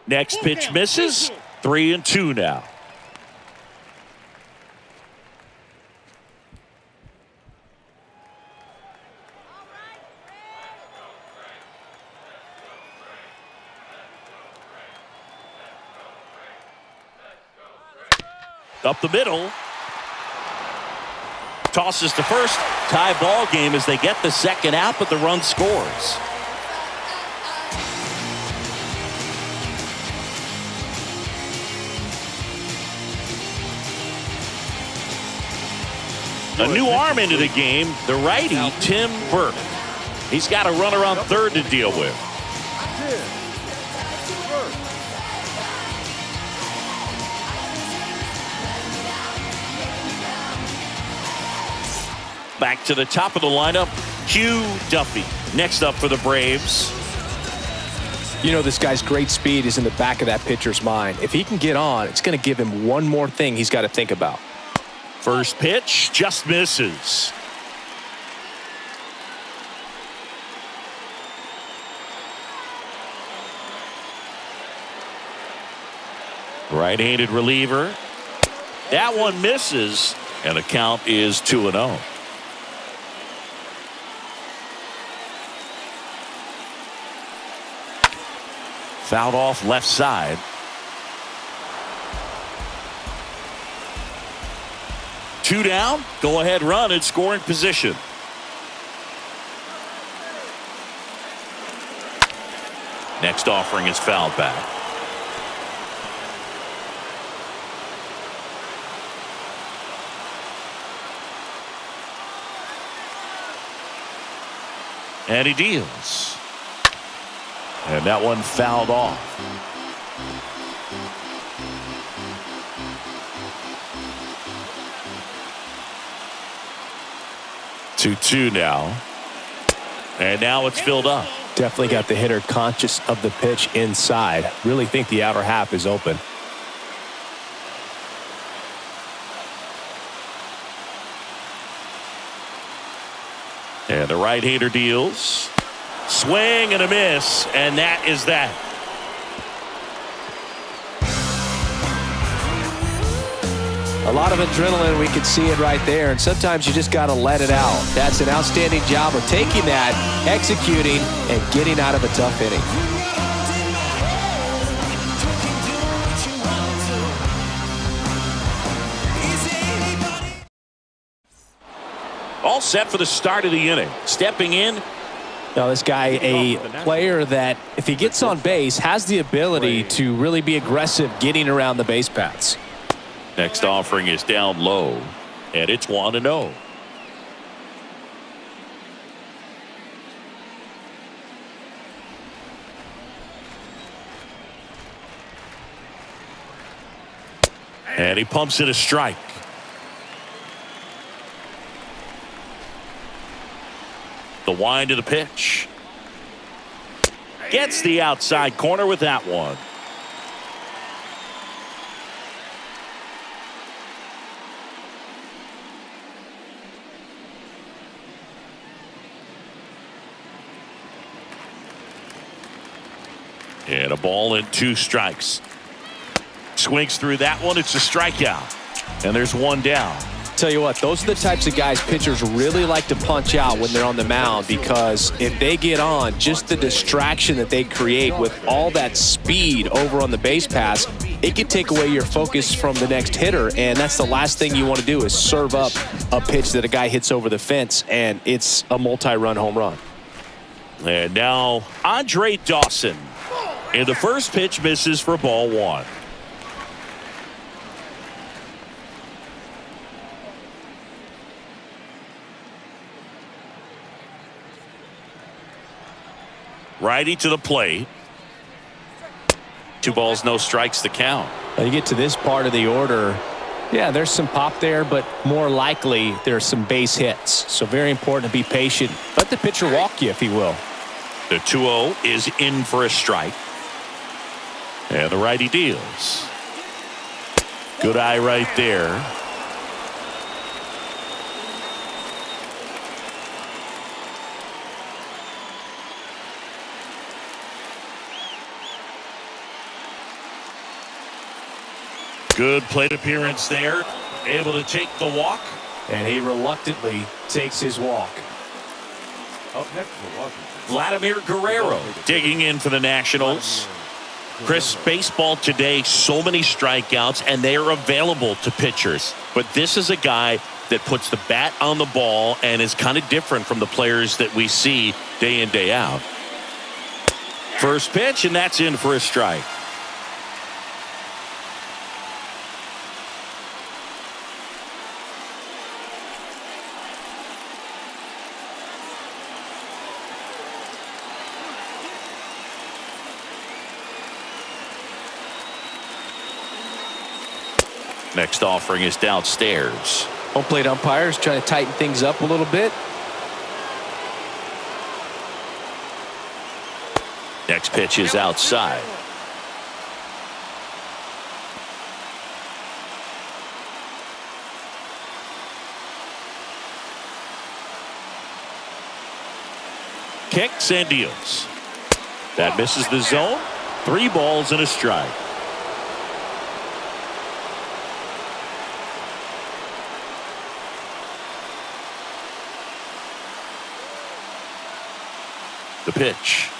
Next pitch misses. 3-2 now. Up the middle. Tosses to first. Tie ball game as they get the second out, but the run scores. A new arm into the game, the righty, Tim Burke. He's got a runner on third to deal with. Back to the top of the lineup, Hugh Duffy. Next up for the Braves. You know, this guy's great speed is in the back of that pitcher's mind. If he can get on, it's going to give him one more thing he's got to think about. First pitch just misses. Right-handed reliever. That one misses, and the count is 2-0. Fouled off left side. Two down, go ahead run in scoring position. Next offering is fouled back. And he deals. And that one fouled off. 2-2 now. And now it's filled up. Definitely got the hitter conscious of the pitch inside. Really think the outer half is open. And the right-hander deals. Swing and a miss, and that is that. A lot of adrenaline, we can see it right there, and sometimes you just got to let it out. That's an outstanding job of taking that, executing, and getting out of a tough inning. All set for the start of the inning. Stepping in. Now, this guy, a player that, if he gets on base, has the ability to really be aggressive getting around the base paths. Next offering is down low, and it's 1-0. And he pumps it a strike. The wind of the pitch. Gets the outside corner with that one. And a ball and 2 strikes. Swings through that one. It's a strikeout. And there's one down. Tell you what, those are the types of guys pitchers really like to punch out when they're on the mound, because if they get on, just the distraction that they create with all that speed over on the base pass, it could take away your focus from the next hitter, and that's the last thing you want to do is serve up a pitch that a guy hits over the fence, and it's a multi-run home run. And now Andre Dawson. And the first pitch misses for ball 1. Righty to the plate. 2 balls, no strikes to count. Now you get to this part of the order, yeah, there's some pop there, but more likely there's some base hits. So very important to be patient. Let the pitcher walk you, if he will. The 2-0 is in for a strike. And the righty deals. Good eye right there. Good plate appearance there. Able to take the walk. And he reluctantly takes his walk. Up next for Washington, Vladimir Guerrero digging in for the Nationals. Chris, baseball today, so many strikeouts, and they are available to pitchers. But this is a guy that puts the bat on the ball and is kind of different from the players that we see day in, day out. First pitch, and that's in for a strike. Next offering is downstairs. Home plate umpires trying to tighten things up a little bit. Next pitch is outside. Kicks and deals. That misses the zone. 3 balls and a strike. The pitch.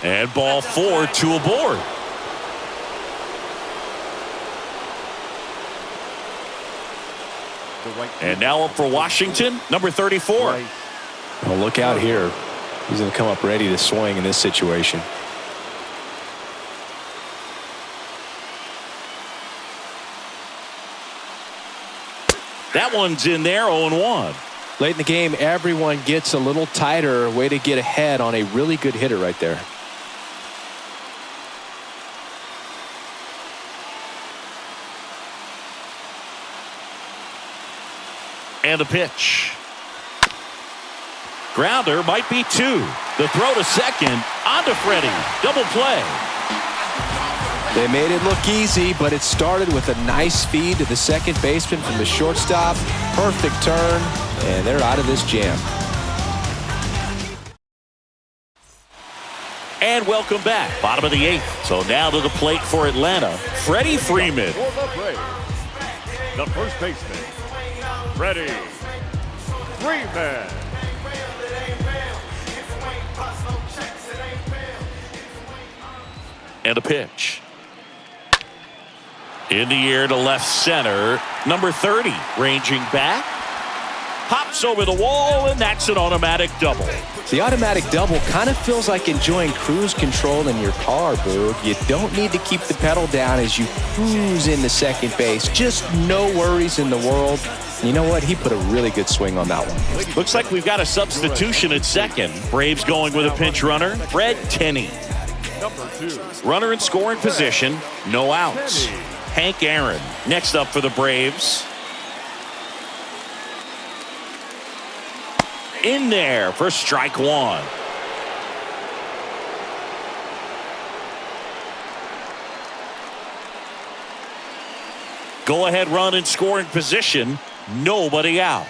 And ball 4, 2 aboard. And now up for Washington, number 34. Well, look out here. He's going to come up ready to swing in this situation. That one's in there, 0-1. Late in the game, everyone gets a little tighter. Way to get ahead on a really good hitter right there. And a pitch. Grounder might be 2. The throw to second. On to Freddie. Double play. They made it look easy, but it started with a nice feed to the second baseman from the shortstop. Perfect turn, and they're out of this jam. And welcome back. Bottom of the 8th. So now to the plate for Atlanta, Freddie Freeman. For the Braves, the first baseman, Freddie Freeman. And a pitch. In the air to left center. Number 30 ranging back. Pops over the wall, and that's an automatic double. The automatic double kind of feels like enjoying cruise control in your car, Boog. You don't need to keep the pedal down as you cruise into second base. Just no worries in the world. You know what? He put a really good swing on that one. Looks like we've got a substitution at second. Braves going with a pinch runner, Fred Tenney. Number 2, Runner in scoring position, no outs. Hank Aaron next up for the Braves. In there for strike 1. Go ahead run in scoring position, nobody out.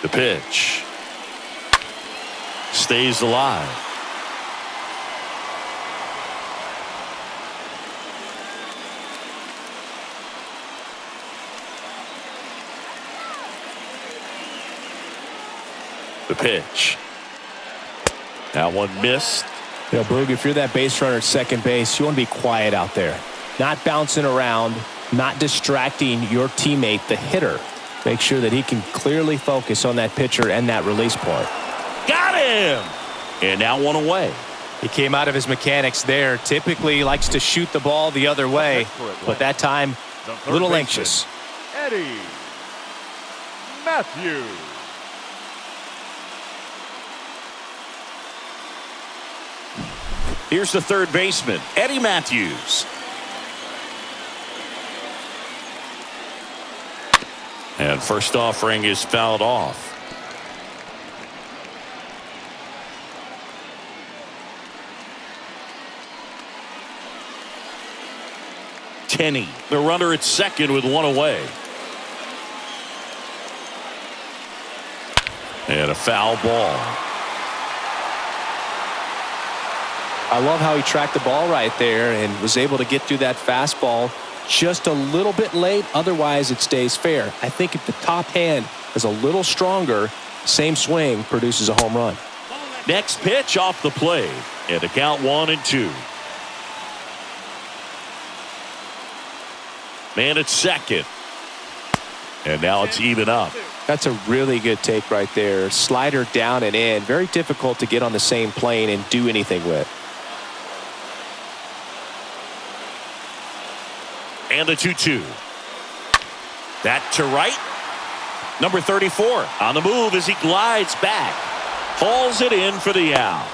The pitch stays alive. The pitch. That one missed. You know, Boog, if you're that base runner at second base, you want to be quiet out there. Not bouncing around, not distracting your teammate, the hitter. Make sure that he can clearly focus on that pitcher and that release point. Got him! And now one away. He came out of his mechanics there. Typically he likes to shoot the ball the other way, but that time a little anxious. Eddie Matthews. Here's the third baseman, Eddie Matthews. And first offering is fouled off. Tenney, the runner at second with one away. And a foul ball. I love how he tracked the ball right there and was able to get through that fastball just a little bit late. Otherwise, it stays fair. I think if the top hand is a little stronger, same swing produces a home run. Next pitch off the plate. And the count 1-2. Man at second. And now it's even up. That's a really good take right there. Slider down and in. Very difficult to get on the same plane and do anything with. And the 2-2. That to right. Number 34 on the move as he glides back. Hauls it in for the out.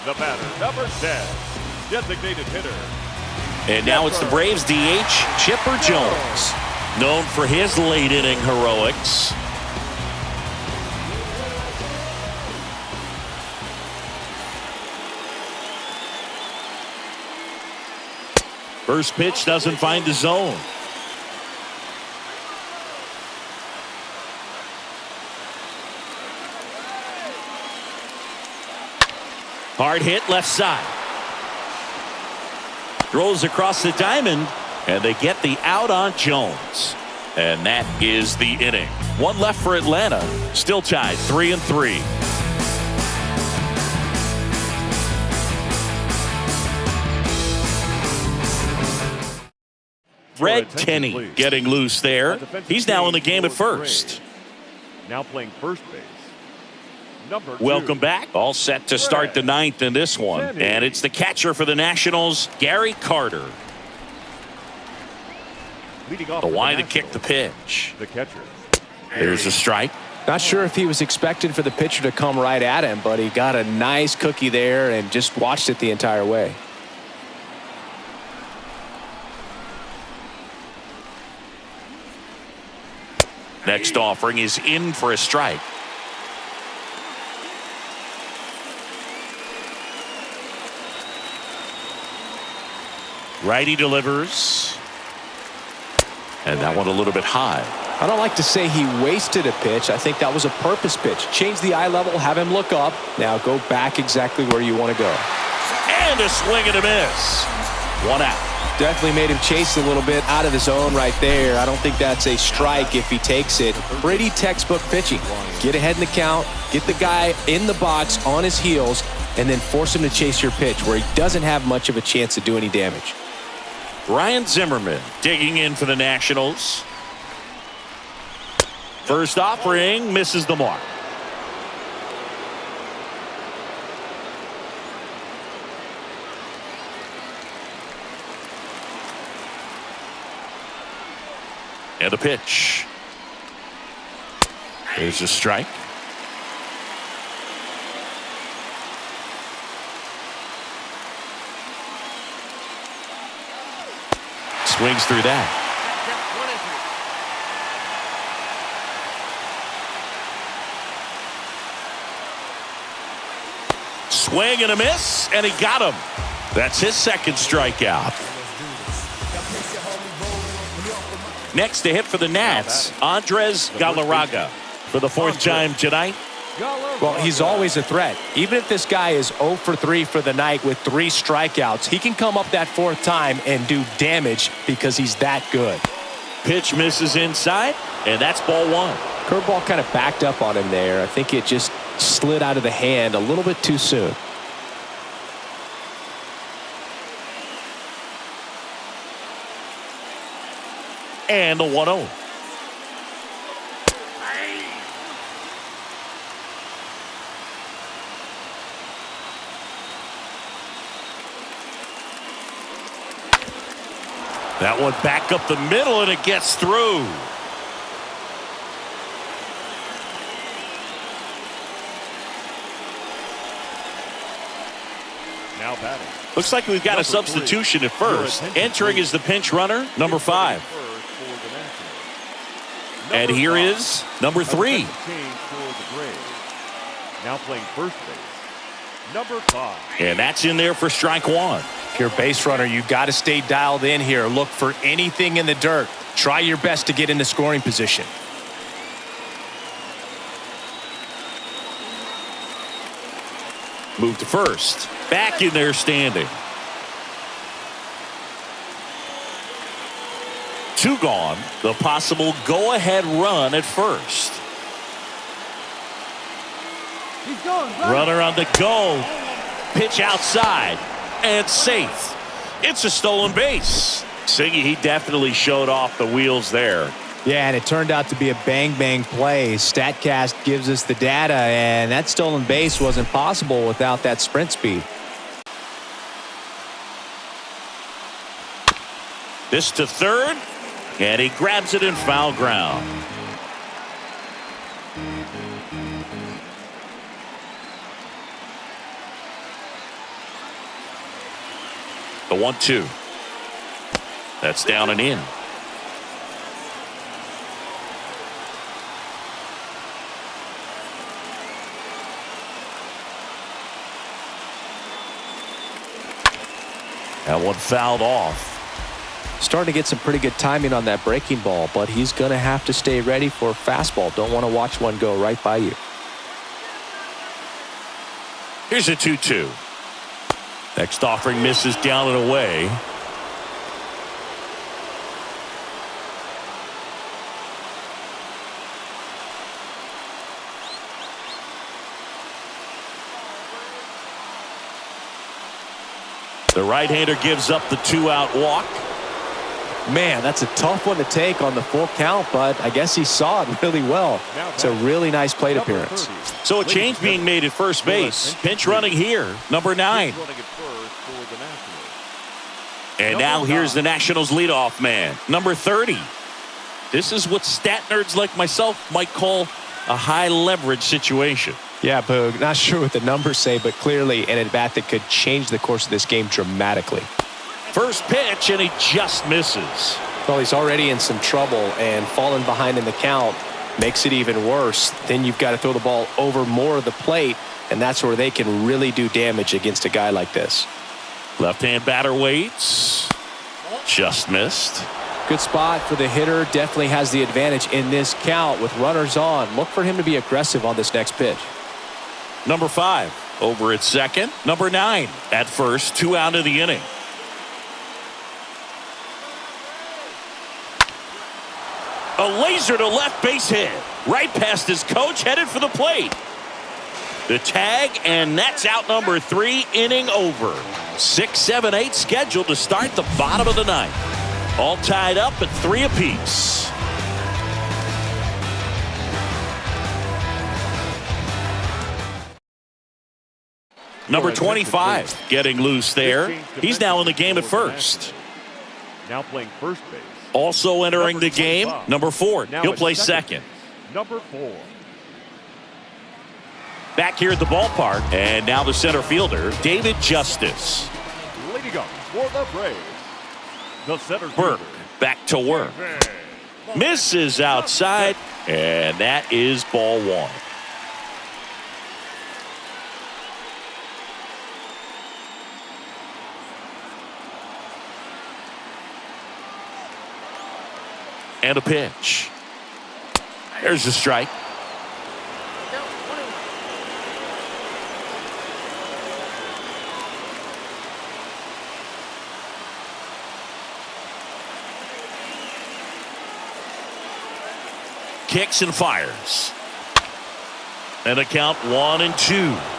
The batter, number 10, designated hitter. And now it's the Braves DH, Chipper Jones. Known for his late inning heroics. First pitch doesn't find the zone. Hard hit left side. Throws across the diamond, and they get the out on Jones. And that is the inning. One left for Atlanta. Still tied 3-3. Red Tenney getting loose there. He's now in the game at first. Now playing first base. Number 2. Welcome back. All set to start the ninth in this one. And it's the catcher for the Nationals, Gary Carter. Leading off The for wide to Nationals, kick the pitch. The catcher. There's a strike. Not sure if he was expecting for the pitcher to come right at him, but he got a nice cookie there and just watched it the entire way. Next offering is in for a strike. Righty delivers. And that one a little bit high. I don't like to say he wasted a pitch. I think that was a purpose pitch. Change the eye level, have him look up. Now go back exactly where you want to go. And a swing and a miss. One out. Definitely made him chase a little bit out of the zone right there. I don't think that's a strike if he takes it. Pretty textbook pitching. Get ahead in the count, get the guy in the box on his heels, and then force him to chase your pitch where he doesn't have much of a chance to do any damage. Ryan Zimmerman digging in for the Nationals. First offering misses the mark. And a pitch. There's a strike. Swings through that. Swing and a miss, and he got him. That's his second strikeout. Next to hit for the Nats, Andres Galarraga for the fourth time tonight. Well, he's always a threat. Even if this guy is 0 for 3 for the night with 3 strikeouts, he can come up that fourth time and do damage because he's that good. Pitch misses inside, and that's ball one. Curveball kind of backed up on him there. I think it just slid out of the hand a little bit too soon. And the 1-0. That one back up the middle, and it gets through. Now batting. Looks like we've got a substitution at first. Entering is the pinch runner, number 5. And here is number 3. Now playing first base, number 5. And that's in there for strike one. If you're a base runner, you've got to stay dialed in here. Look for anything in the dirt. Try your best to get into scoring position. Move to first. Back in there standing. 2 gone. The possible go-ahead run at first. He's going. Runner on the go. Pitch outside. And safe. It's a stolen base. Siggy, he definitely showed off the wheels there. Yeah, and it turned out to be a bang-bang play. StatCast gives us the data, and that stolen base wasn't possible without that sprint speed. This to third, and he grabs it in foul ground. The 1-2. That's down and in. That one fouled off. Starting to get some pretty good timing on that breaking ball, but he's going to have to stay ready for a fastball. Don't want to watch one go right by you. Here's a 2-2. Next offering misses down and away. The right-hander gives up the 2-out walk. Man, that's a tough one to take on the full count, but I guess he saw it really well. It's a really nice plate appearance. So a change being made at first base. Pinch running here, number 9. And now here's the Nationals leadoff man, number 30. This is what stat nerds like myself might call a high leverage situation. Yeah, Boog, not sure what the numbers say, but clearly an at-bat that could change the course of this game dramatically. First pitch, and he just misses. Well, he's already in some trouble, and falling behind in the count makes it even worse. Then you've got to throw the ball over more of the plate, and that's where they can really do damage against a guy like this. Left-hand batter waits. Just missed. Good spot for the hitter. Definitely has the advantage in this count with runners on. Look for him to be aggressive on this next pitch. Number 5 over at second. Number 9 at first. 2 out of the inning. A laser to left base hit. Right past his coach, headed for the plate. The tag, and that's out number 3, inning over. 6, 7, 8 scheduled to start the bottom of the 9th. All tied up at 3 apiece. Number 25 getting loose there. He's now in the game at first. Now playing first base. Also entering the game, number 4. He'll play second. Number 4. Back here at the ballpark, and now the center fielder, David Justice. Leading up for the Braves, the center Burke fielder. back to work. Misses outside, and that is ball 1. And a pitch. There's a strike. Kicks and fires. And a count 1-2.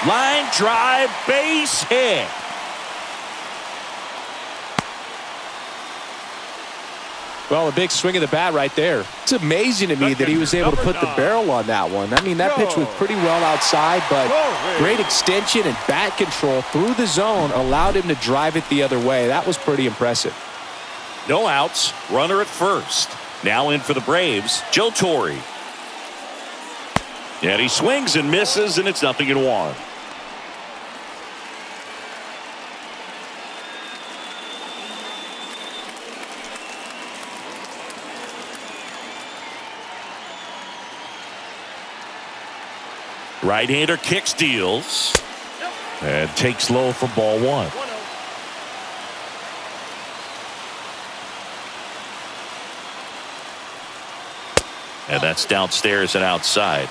Line drive, base hit. Well, a big swing of the bat right there. It's amazing to me that he was able to put the barrel on that one. I mean, that pitch was pretty well outside, but great extension and bat control through the zone allowed him to drive it the other way. That was pretty impressive. No outs, runner at first. Now in for the Braves, Joe Torre. And he swings and misses, and it's 0-1. Right-hander kicks, deals, and takes low for ball 1. And that's downstairs and outside.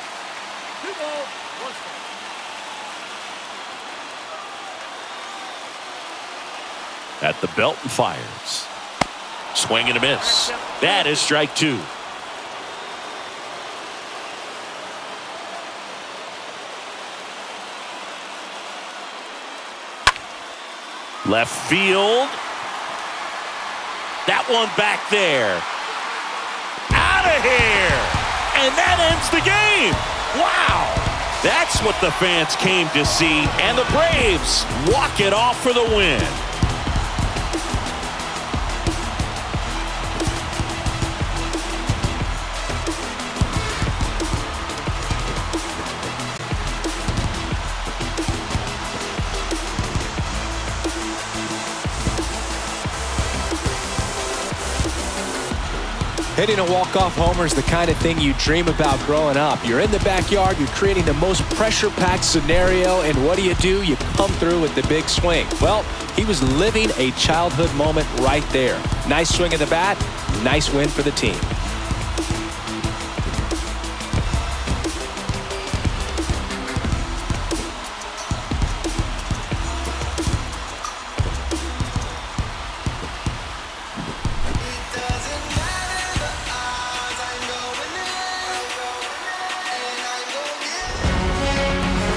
At the belt and fires. Swing and a miss. That is strike 2. Left field. That one back there. Out of here. And that ends the game. Wow. That's what the fans came to see. And the Braves walk it off for the win. Hitting a walk-off homer is the kind of thing you dream about growing up. You're in the backyard, you're creating the most pressure-packed scenario, and what do? You come through with the big swing. Well, he was living a childhood moment right there. Nice swing of the bat, nice win for the team.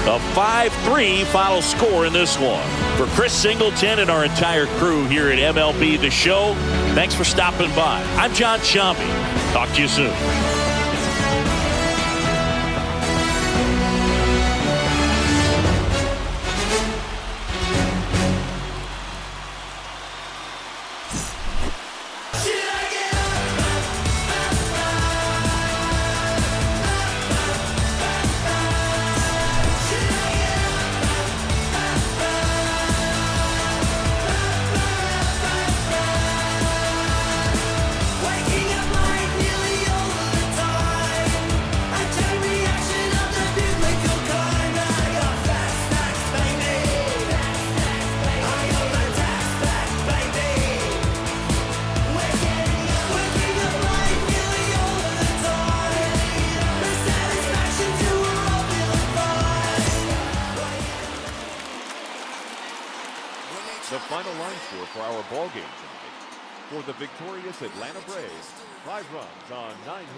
A 5-3 final score in this one. For Chris Singleton and our entire crew here at MLB The Show, thanks for stopping by. I'm John Shambi. Talk to you soon. The final line score for our ball game tonight. For the victorious Atlanta Braves, 5 runs on 9 hits.